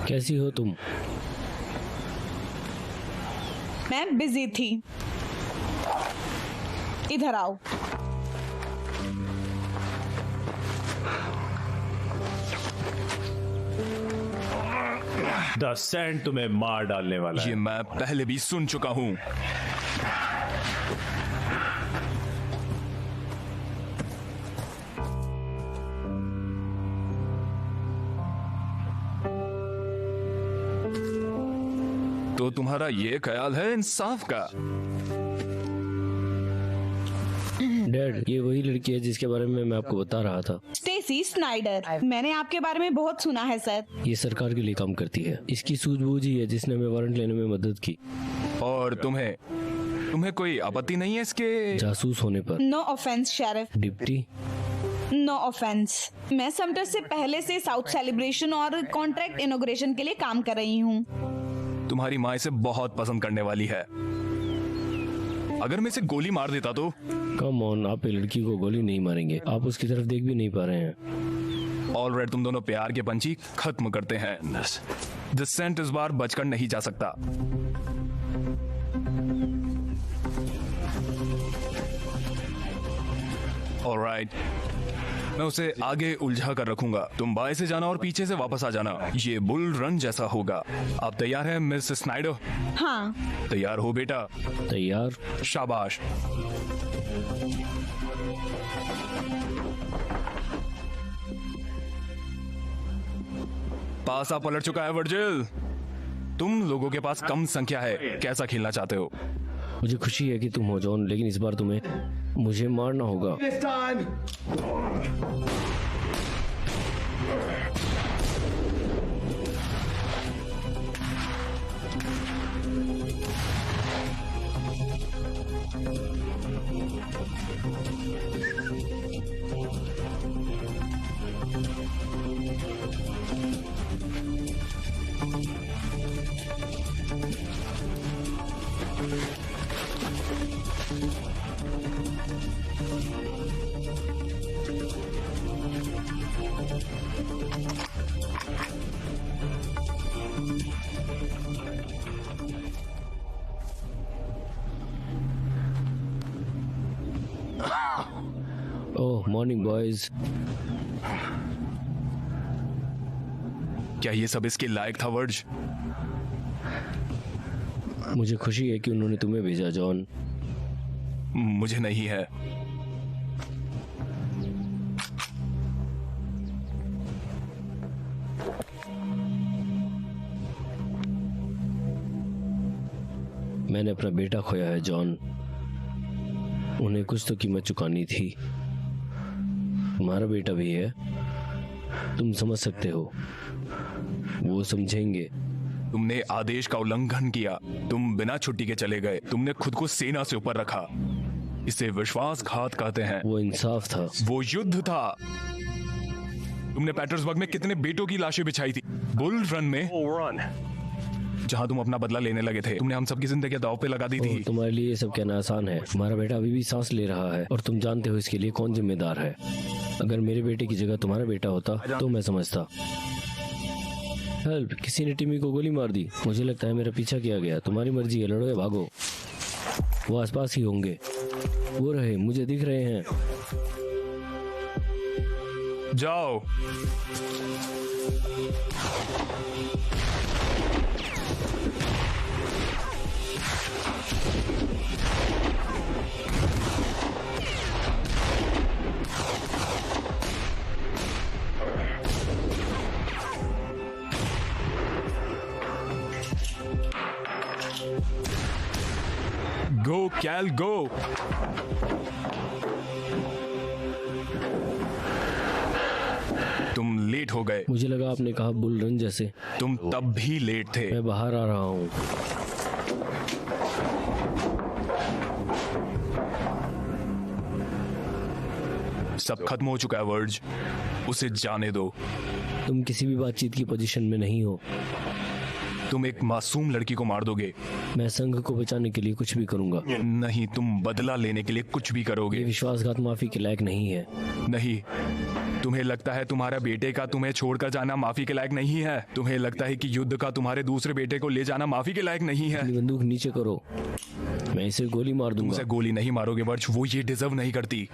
[SPEAKER 4] कैसी हो तुम?
[SPEAKER 6] मैं बिजी थी। इधर आओ।
[SPEAKER 5] द सैंड तुम्हें मार डालने वाला
[SPEAKER 3] ये
[SPEAKER 5] है।
[SPEAKER 3] मैं पहले भी सुन चुका हूं। तो तुम्हारा ये ख्याल है इंसाफ का?
[SPEAKER 4] डैड, ये वही लड़की है जिसके बारे में मैं आपको बता रहा था।
[SPEAKER 6] Stacy Snyder. मैंने आपके बारे में बहुत सुना है सर।
[SPEAKER 4] ये सरकार के लिए काम करती है। इसकी सूझबूझ ही है जिसने हमें वारंट लेने में मदद की।
[SPEAKER 3] और तुम्हें कोई आपत्ति नहीं है इसके?
[SPEAKER 4] जासूस होने पर।
[SPEAKER 6] No offence sheriff.
[SPEAKER 4] Deputy,
[SPEAKER 6] no offence. मैं समटर से पहले से साउथ सेलिब्रेशन और कॉन्ट्रैक्ट इनॉग्रेशन के लिए काम कर रही हूँ।
[SPEAKER 3] तुम्हारी माँ इसे बहुत पसंद करने वाली है। अगर मैं इसे गोली मार देता तो?
[SPEAKER 4] कम ऑन, आप एक लड़की को गोली नहीं मारेंगे। आप उसकी तरफ देख भी नहीं पा रहे हैं।
[SPEAKER 3] ऑलराइट, तुम दोनों प्यार के पंछी खत्म करते हैं। द सेंट इस बार बचकर नहीं जा सकता। ऑलराइट, मैं उसे आगे उलझा कर रखूंगा। तुम बाएं से जाना और पीछे से वापस आ जाना। ये बुल रन जैसा होगा। आप तैयार हैं मिस स्नाइडर?
[SPEAKER 6] हाँ।
[SPEAKER 3] तैयार हो बेटा?
[SPEAKER 4] तैयार।
[SPEAKER 3] शाबाश। पासा पलट चुका है वर्जिल। तुम लोगों के पास कम संख्या है। कैसा खेलना चाहते हो?
[SPEAKER 4] मुझे खुशी है कि तुम हो जॉन, लेकिन इस बार तुम्हें मुझे मारना होगा। ओह, मॉर्निंग बॉयज।
[SPEAKER 3] क्या ये सब इसके लायक था वर्ज?
[SPEAKER 4] मुझे खुशी है कि उन्होंने तुम्हें भेजा जॉन।
[SPEAKER 3] मुझे नहीं है।
[SPEAKER 4] मैंने अपना बेटा खोया है जॉन। उन्हें कुछ तो कीमत चुकानी थी। तुम्हारा बेटा भी है, तुम समझ सकते हो। वो समझेंगे।
[SPEAKER 3] तुमने आदेश का उल्लंघन किया। तुम बिना छुट्टी के चले गए। तुमने खुद को सेना से ऊपर रखा। इसे विश्वासघात कहते हैं।
[SPEAKER 4] वो इंसाफ था।
[SPEAKER 3] वो युद्ध था। तुमने पैटर्सबर्ग में कितने बेटों की लाशें बिछाई थी? बुल रन में, जहां तुम अपना बदला लेने लगे थे, तुमने हम सबकी जिंदगी दांव पे लगा दी थी।
[SPEAKER 4] तुम्हारे लिए ये सब कहना आसान है। तुम्हारा बेटा अभी भी सांस ले रहा है और तुम जानते हो इसके लिए कौन जिम्मेदार है। अगर मेरे बेटे की जगह तुम्हारा बेटा होता तो मैं समझता। हेल्प! किसी ने टिमी को गोली मार दी। मुझे लगता है मेरा पीछा किया गया। तुम्हारी मर्जी है, लड़ो या भागो। वो आसपास ही होंगे। वो रहे, मुझे दिख रहे हैं।
[SPEAKER 3] जाओ। गो कैल गो। तुम लेट हो गए।
[SPEAKER 4] मुझे लगा आपने कहा बुल रन जैसे।
[SPEAKER 3] तुम तब भी लेट थे।
[SPEAKER 4] मैं बाहर आ रहा हूँ।
[SPEAKER 3] सब खत्म हो चुका है वर्ज। उसे जाने दो।
[SPEAKER 4] तुम किसी भी बातचीत की पोजीशन में नहीं हो।
[SPEAKER 3] तुम एक मासूम लड़की को मार दोगे।
[SPEAKER 4] मैं संघ को बचाने के लिए कुछ भी करूंगा।
[SPEAKER 3] नहीं, तुम बदला लेने के लिए कुछ भी
[SPEAKER 4] ये
[SPEAKER 3] करोगे।
[SPEAKER 4] विश्वासघात माफी के लायक नहीं है।
[SPEAKER 3] नहीं, तुम्हें लगता है तुम्हारा बेटे का तुम्हें छोड़कर जाना माफी के लायक नहीं है। तुम्हें लगता है कि युद्ध का तुम्हारे दूसरे बेटे को ले जाना माफी के लायक नहीं है।
[SPEAKER 4] अपनी बंदूक नीचे करो, मैं इसे गोली मार
[SPEAKER 3] तुम
[SPEAKER 4] दूंगा।
[SPEAKER 3] उसे गोली नहीं मारोगे वर्ष, वो ये डिजर्व नहीं करती।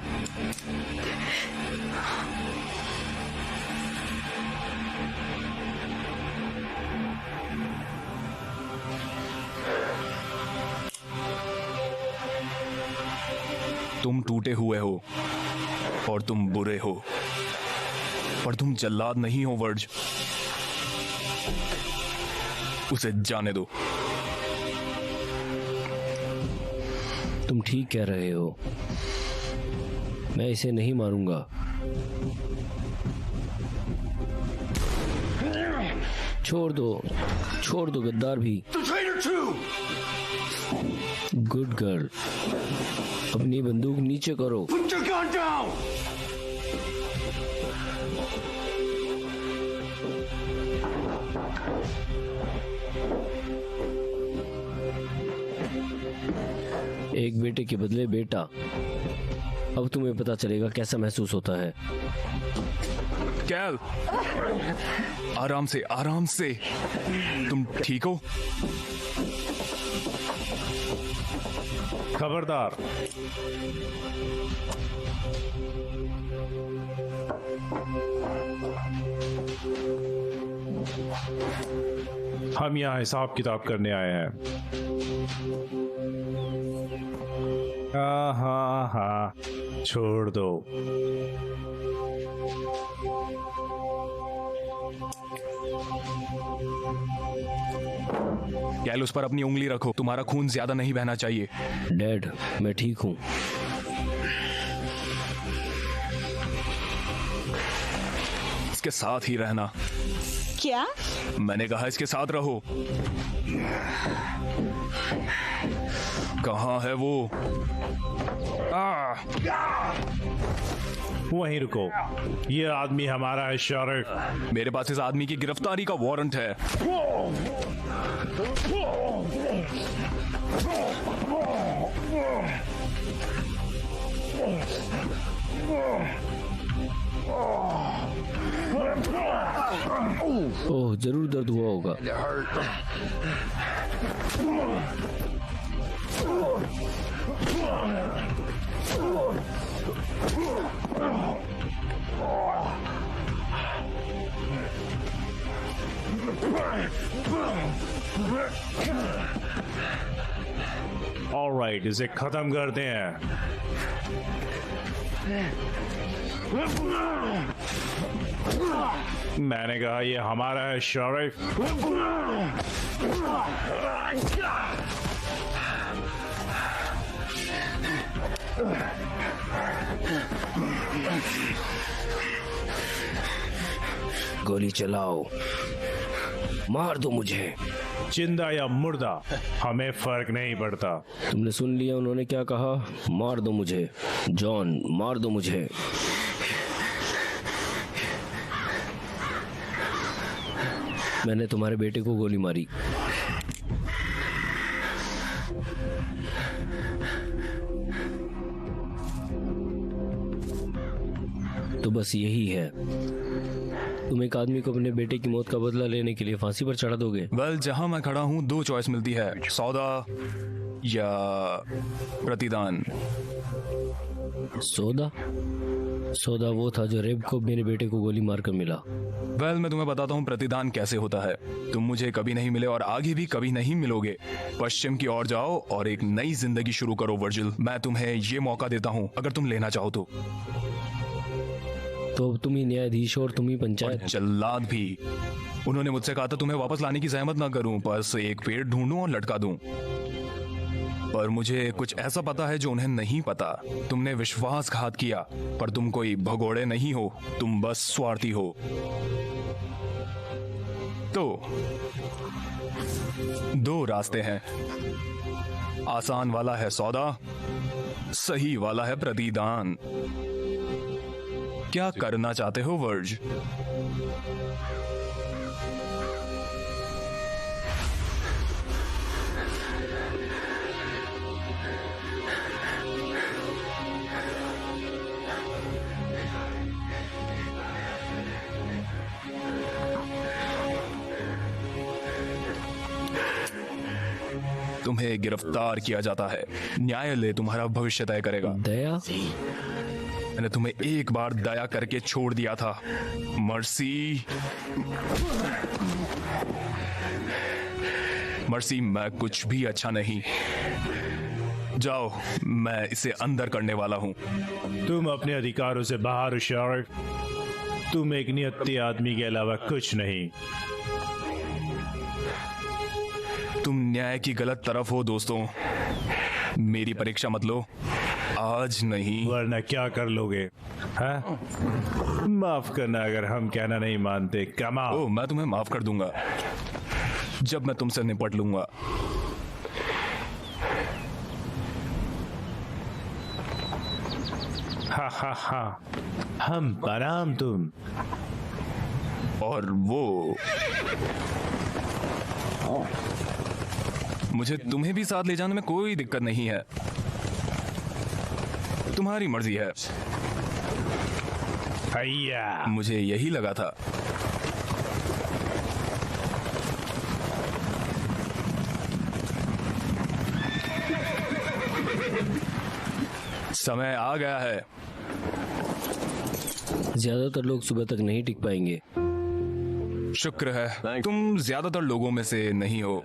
[SPEAKER 3] तुम टूटे हुए हो और तुम बुरे हो, पर तुम जल्लाद नहीं हो वर्ज। उसे जाने दो।
[SPEAKER 4] तुम ठीक कह रहे हो, मैं इसे नहीं मारूंगा। छोड़ दो गद्दार भी। गुड गर्ल, अपनी बंदूक नीचे करो। एक बेटे के बदले बेटा। अब तुम्हें पता चलेगा कैसा महसूस होता है।
[SPEAKER 3] कैल, आराम से, आराम से। तुम ठीक हो?
[SPEAKER 5] खबरदार। हम यहाँ हिसाब किताब करने आए हैं। हाँ, छोड़ दो।
[SPEAKER 3] कैल, उस पर अपनी उंगली रखो। तुम्हारा खून ज्यादा नहीं बहना चाहिए।
[SPEAKER 4] डैड, मैं ठीक हूँ।
[SPEAKER 3] इसके साथ ही रहना।
[SPEAKER 6] क्या?
[SPEAKER 3] मैंने कहा इसके साथ रहो। कहाँ है वो?
[SPEAKER 5] वहीं रुको। ये आदमी हमारा है शरीफ।
[SPEAKER 3] मेरे पास इस आदमी की गिरफ्तारी का वारंट है।
[SPEAKER 4] ओह, जरूर दर्द हुआ होगा।
[SPEAKER 5] ऑलराइट, इसे खत्म करते हैं। मैंने कहा ये हमारा है शरीफ।
[SPEAKER 4] गोली चलाओ, मार दो मुझे।
[SPEAKER 5] जिंदा या मुर्दा हमें फर्क नहीं पड़ता।
[SPEAKER 4] तुमने सुन लिया उन्होंने क्या कहा? मार दो मुझे जॉन, मार दो मुझे। मैंने तुम्हारे बेटे को गोली मारी। तो बस यही है, तुम एक आदमी को अपने बेटे की मौत का बदला लेने के लिए फांसी पर चढ़ा दोगे?
[SPEAKER 3] वेल, जहां मैं खड़ा हूं दो चॉइस मिलती है, सौदा या प्रतिदान।
[SPEAKER 4] सौदा? सौदा वो था जो रेब को मेरे बेटे को गोली मारकर मिला।
[SPEAKER 3] वेल, मैं तुम्हें बताता हूँ प्रतिदान कैसे होता है। तुम मुझे कभी नहीं मिले और आगे भी कभी नहीं मिलोगे। पश्चिम की ओर जाओ और एक नई जिंदगी शुरू करो वर्जिल। मैं तुम्हें ये मौका देता हूँ अगर तुम लेना चाहो तो।
[SPEAKER 4] अब तुम ही न्यायाधीश और तुम ही पंचायत।
[SPEAKER 3] जल्लाद भी। उन्होंने मुझसे कहा था तुम्हें वापस लाने की जहमत ना करूं, बस एक पेड़ ढूंढूं और लटका दूं। पर मुझे कुछ ऐसा पता है जो उन्हें नहीं पता। तुमने विश्वासघात किया, पर तुम कोई भगोड़े नहीं हो, तुम बस स्वार्थी हो। तो दो रास्ते हैं। आसान वाला है सौदा, सही वाला है प्रतिदान। क्या करना चाहते हो वर्ज? तुम्हें गिरफ्तार किया जाता है। न्यायालय तुम्हारा भविष्य तय करेगा।
[SPEAKER 4] दया?
[SPEAKER 3] मैंने तुम्हें एक बार दया करके छोड़ दिया था। मर्सी, मर्सी, मैं कुछ भी अच्छा नहीं। जाओ, मैं इसे अंदर करने वाला हूं।
[SPEAKER 5] तुम अपने अधिकारों से बाहर हो शार्क। तुम एक नियति आदमी के अलावा कुछ नहीं।
[SPEAKER 3] तुम न्याय की गलत तरफ हो दोस्तों। मेरी परीक्षा मत लो, आज नहीं।
[SPEAKER 5] वरना क्या कर लोगे? हाँ? माफ करना अगर हम कहना नहीं मानते। कमाओ।
[SPEAKER 3] ओ, मैं तुम्हें माफ कर दूंगा जब मैं तुमसे निपट लूंगा।
[SPEAKER 5] हा हा हा, हम बनाम तुम।
[SPEAKER 3] और वो मुझे तुम्हें भी साथ ले जाने में कोई दिक्कत नहीं है। तुम्हारी मर्जी है।
[SPEAKER 5] हैया।
[SPEAKER 3] मुझे यही लगा था। समय आ गया है।
[SPEAKER 4] ज्यादातर लोग सुबह तक नहीं टिक पाएंगे।
[SPEAKER 3] शुक्र है तुम ज्यादातर लोगों में से नहीं हो।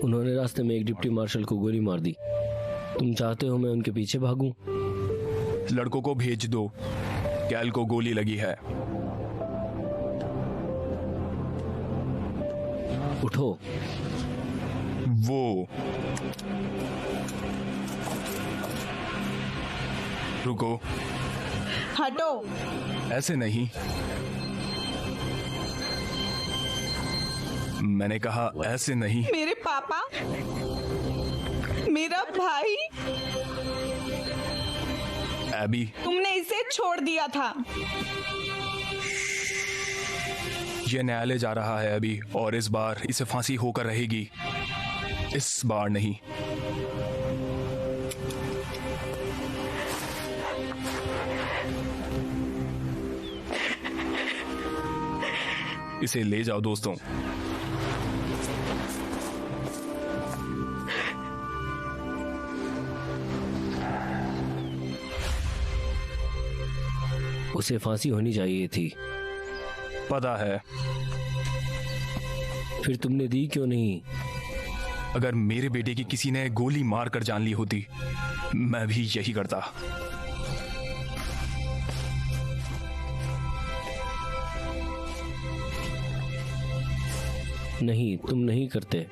[SPEAKER 4] उन्होंने रास्ते में एक डिप्टी मार्शल को गोली मार दी। तुम चाहते हो मैं उनके पीछे भागूं?
[SPEAKER 3] लड़कों को भेज दो, कैल को गोली लगी है।
[SPEAKER 4] उठो।
[SPEAKER 3] वो रुको।
[SPEAKER 6] हटो।
[SPEAKER 3] ऐसे नहीं, मैंने कहा ऐसे नहीं।
[SPEAKER 6] मेरे पापा, मेरा भाई,
[SPEAKER 3] एबी,
[SPEAKER 6] तुमने इसे छोड़ दिया था।
[SPEAKER 3] ये न्यायालय जा रहा है अभी, और इस बार इसे फांसी होकर रहेगी। इस बार नहीं। इसे ले जाओ दोस्तों।
[SPEAKER 4] उसे फांसी होनी चाहिए थी।
[SPEAKER 3] पता है।
[SPEAKER 4] फिर तुमने दी क्यों नहीं?
[SPEAKER 3] अगर मेरे बेटे की किसी ने गोली मार कर जान ली होती, मैं भी यही करता।
[SPEAKER 4] नहीं, तुम नहीं करते।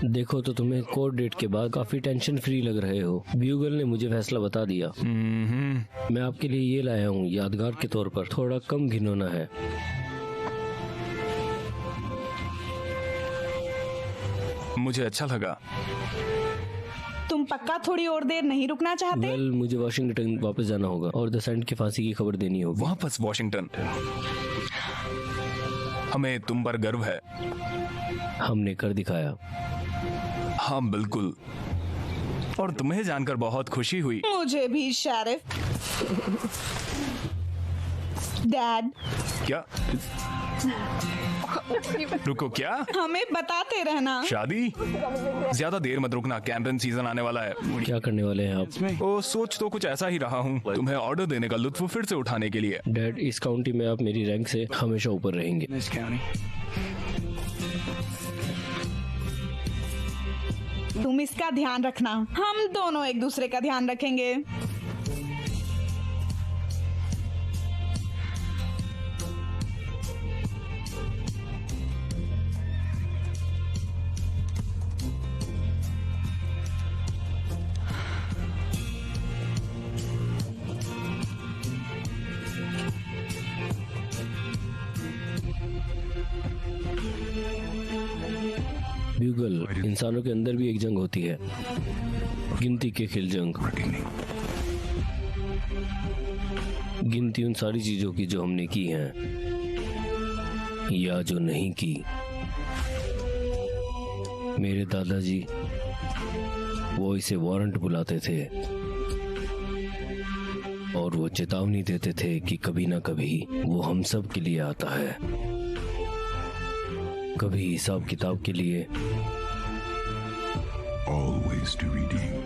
[SPEAKER 4] देखो तो तुम्हें कोर्ट डेट के बाद काफी टेंशन फ्री लग रहे हो। ब्यूगल ने मुझे फैसला बता दिया। मैं आपके लिए ये लाया हूँ यादगार के तौर पर। थोड़ा कम घिनौना है।
[SPEAKER 3] मुझे अच्छा लगा।
[SPEAKER 6] तुम पक्का थोड़ी और देर नहीं रुकना चाहते?
[SPEAKER 4] वेल, मुझे वाशिंगटन वापस जाना होगा और द सेंट की फांसी की खबर देनी होगी।
[SPEAKER 3] वापस वॉशिंगटन? हमें तुम पर गर्व है।
[SPEAKER 4] हमने कर दिखाया।
[SPEAKER 3] हाँ बिल्कुल, और तुम्हें जानकर बहुत खुशी हुई।
[SPEAKER 6] मुझे भी शेरिफ। डैड,
[SPEAKER 3] क्या? रुको, क्या?
[SPEAKER 6] हमें बताते रहना।
[SPEAKER 3] शादी? ज्यादा देर मत रुकना, कैंपेन सीजन आने वाला है।
[SPEAKER 4] क्या करने वाले हैं आप?
[SPEAKER 3] ओ, सोच तो कुछ ऐसा ही रहा हूँ, तुम्हें ऑर्डर देने का लुत्फ फिर से उठाने के लिए।
[SPEAKER 4] डैड, इस काउंटी में आप मेरी रैंक से हमेशा ऊपर रहेंगे।
[SPEAKER 6] तुम इसका ध्यान रखना, हम दोनों एक दूसरे का ध्यान रखेंगे।
[SPEAKER 4] ब्यूगल, इंसानों के अंदर भी एक जंग होती है, गिनती के खिल जंग। गिनती उन सारी चीजों की जो हमने की हैं या जो नहीं की। मेरे दादाजी वो इसे वारंट बुलाते थे और वो चेतावनी देते थे कि कभी ना कभी वो हम सब के लिए आता है, कभी हिसाब किताब के लिए,
[SPEAKER 7] always to redeem.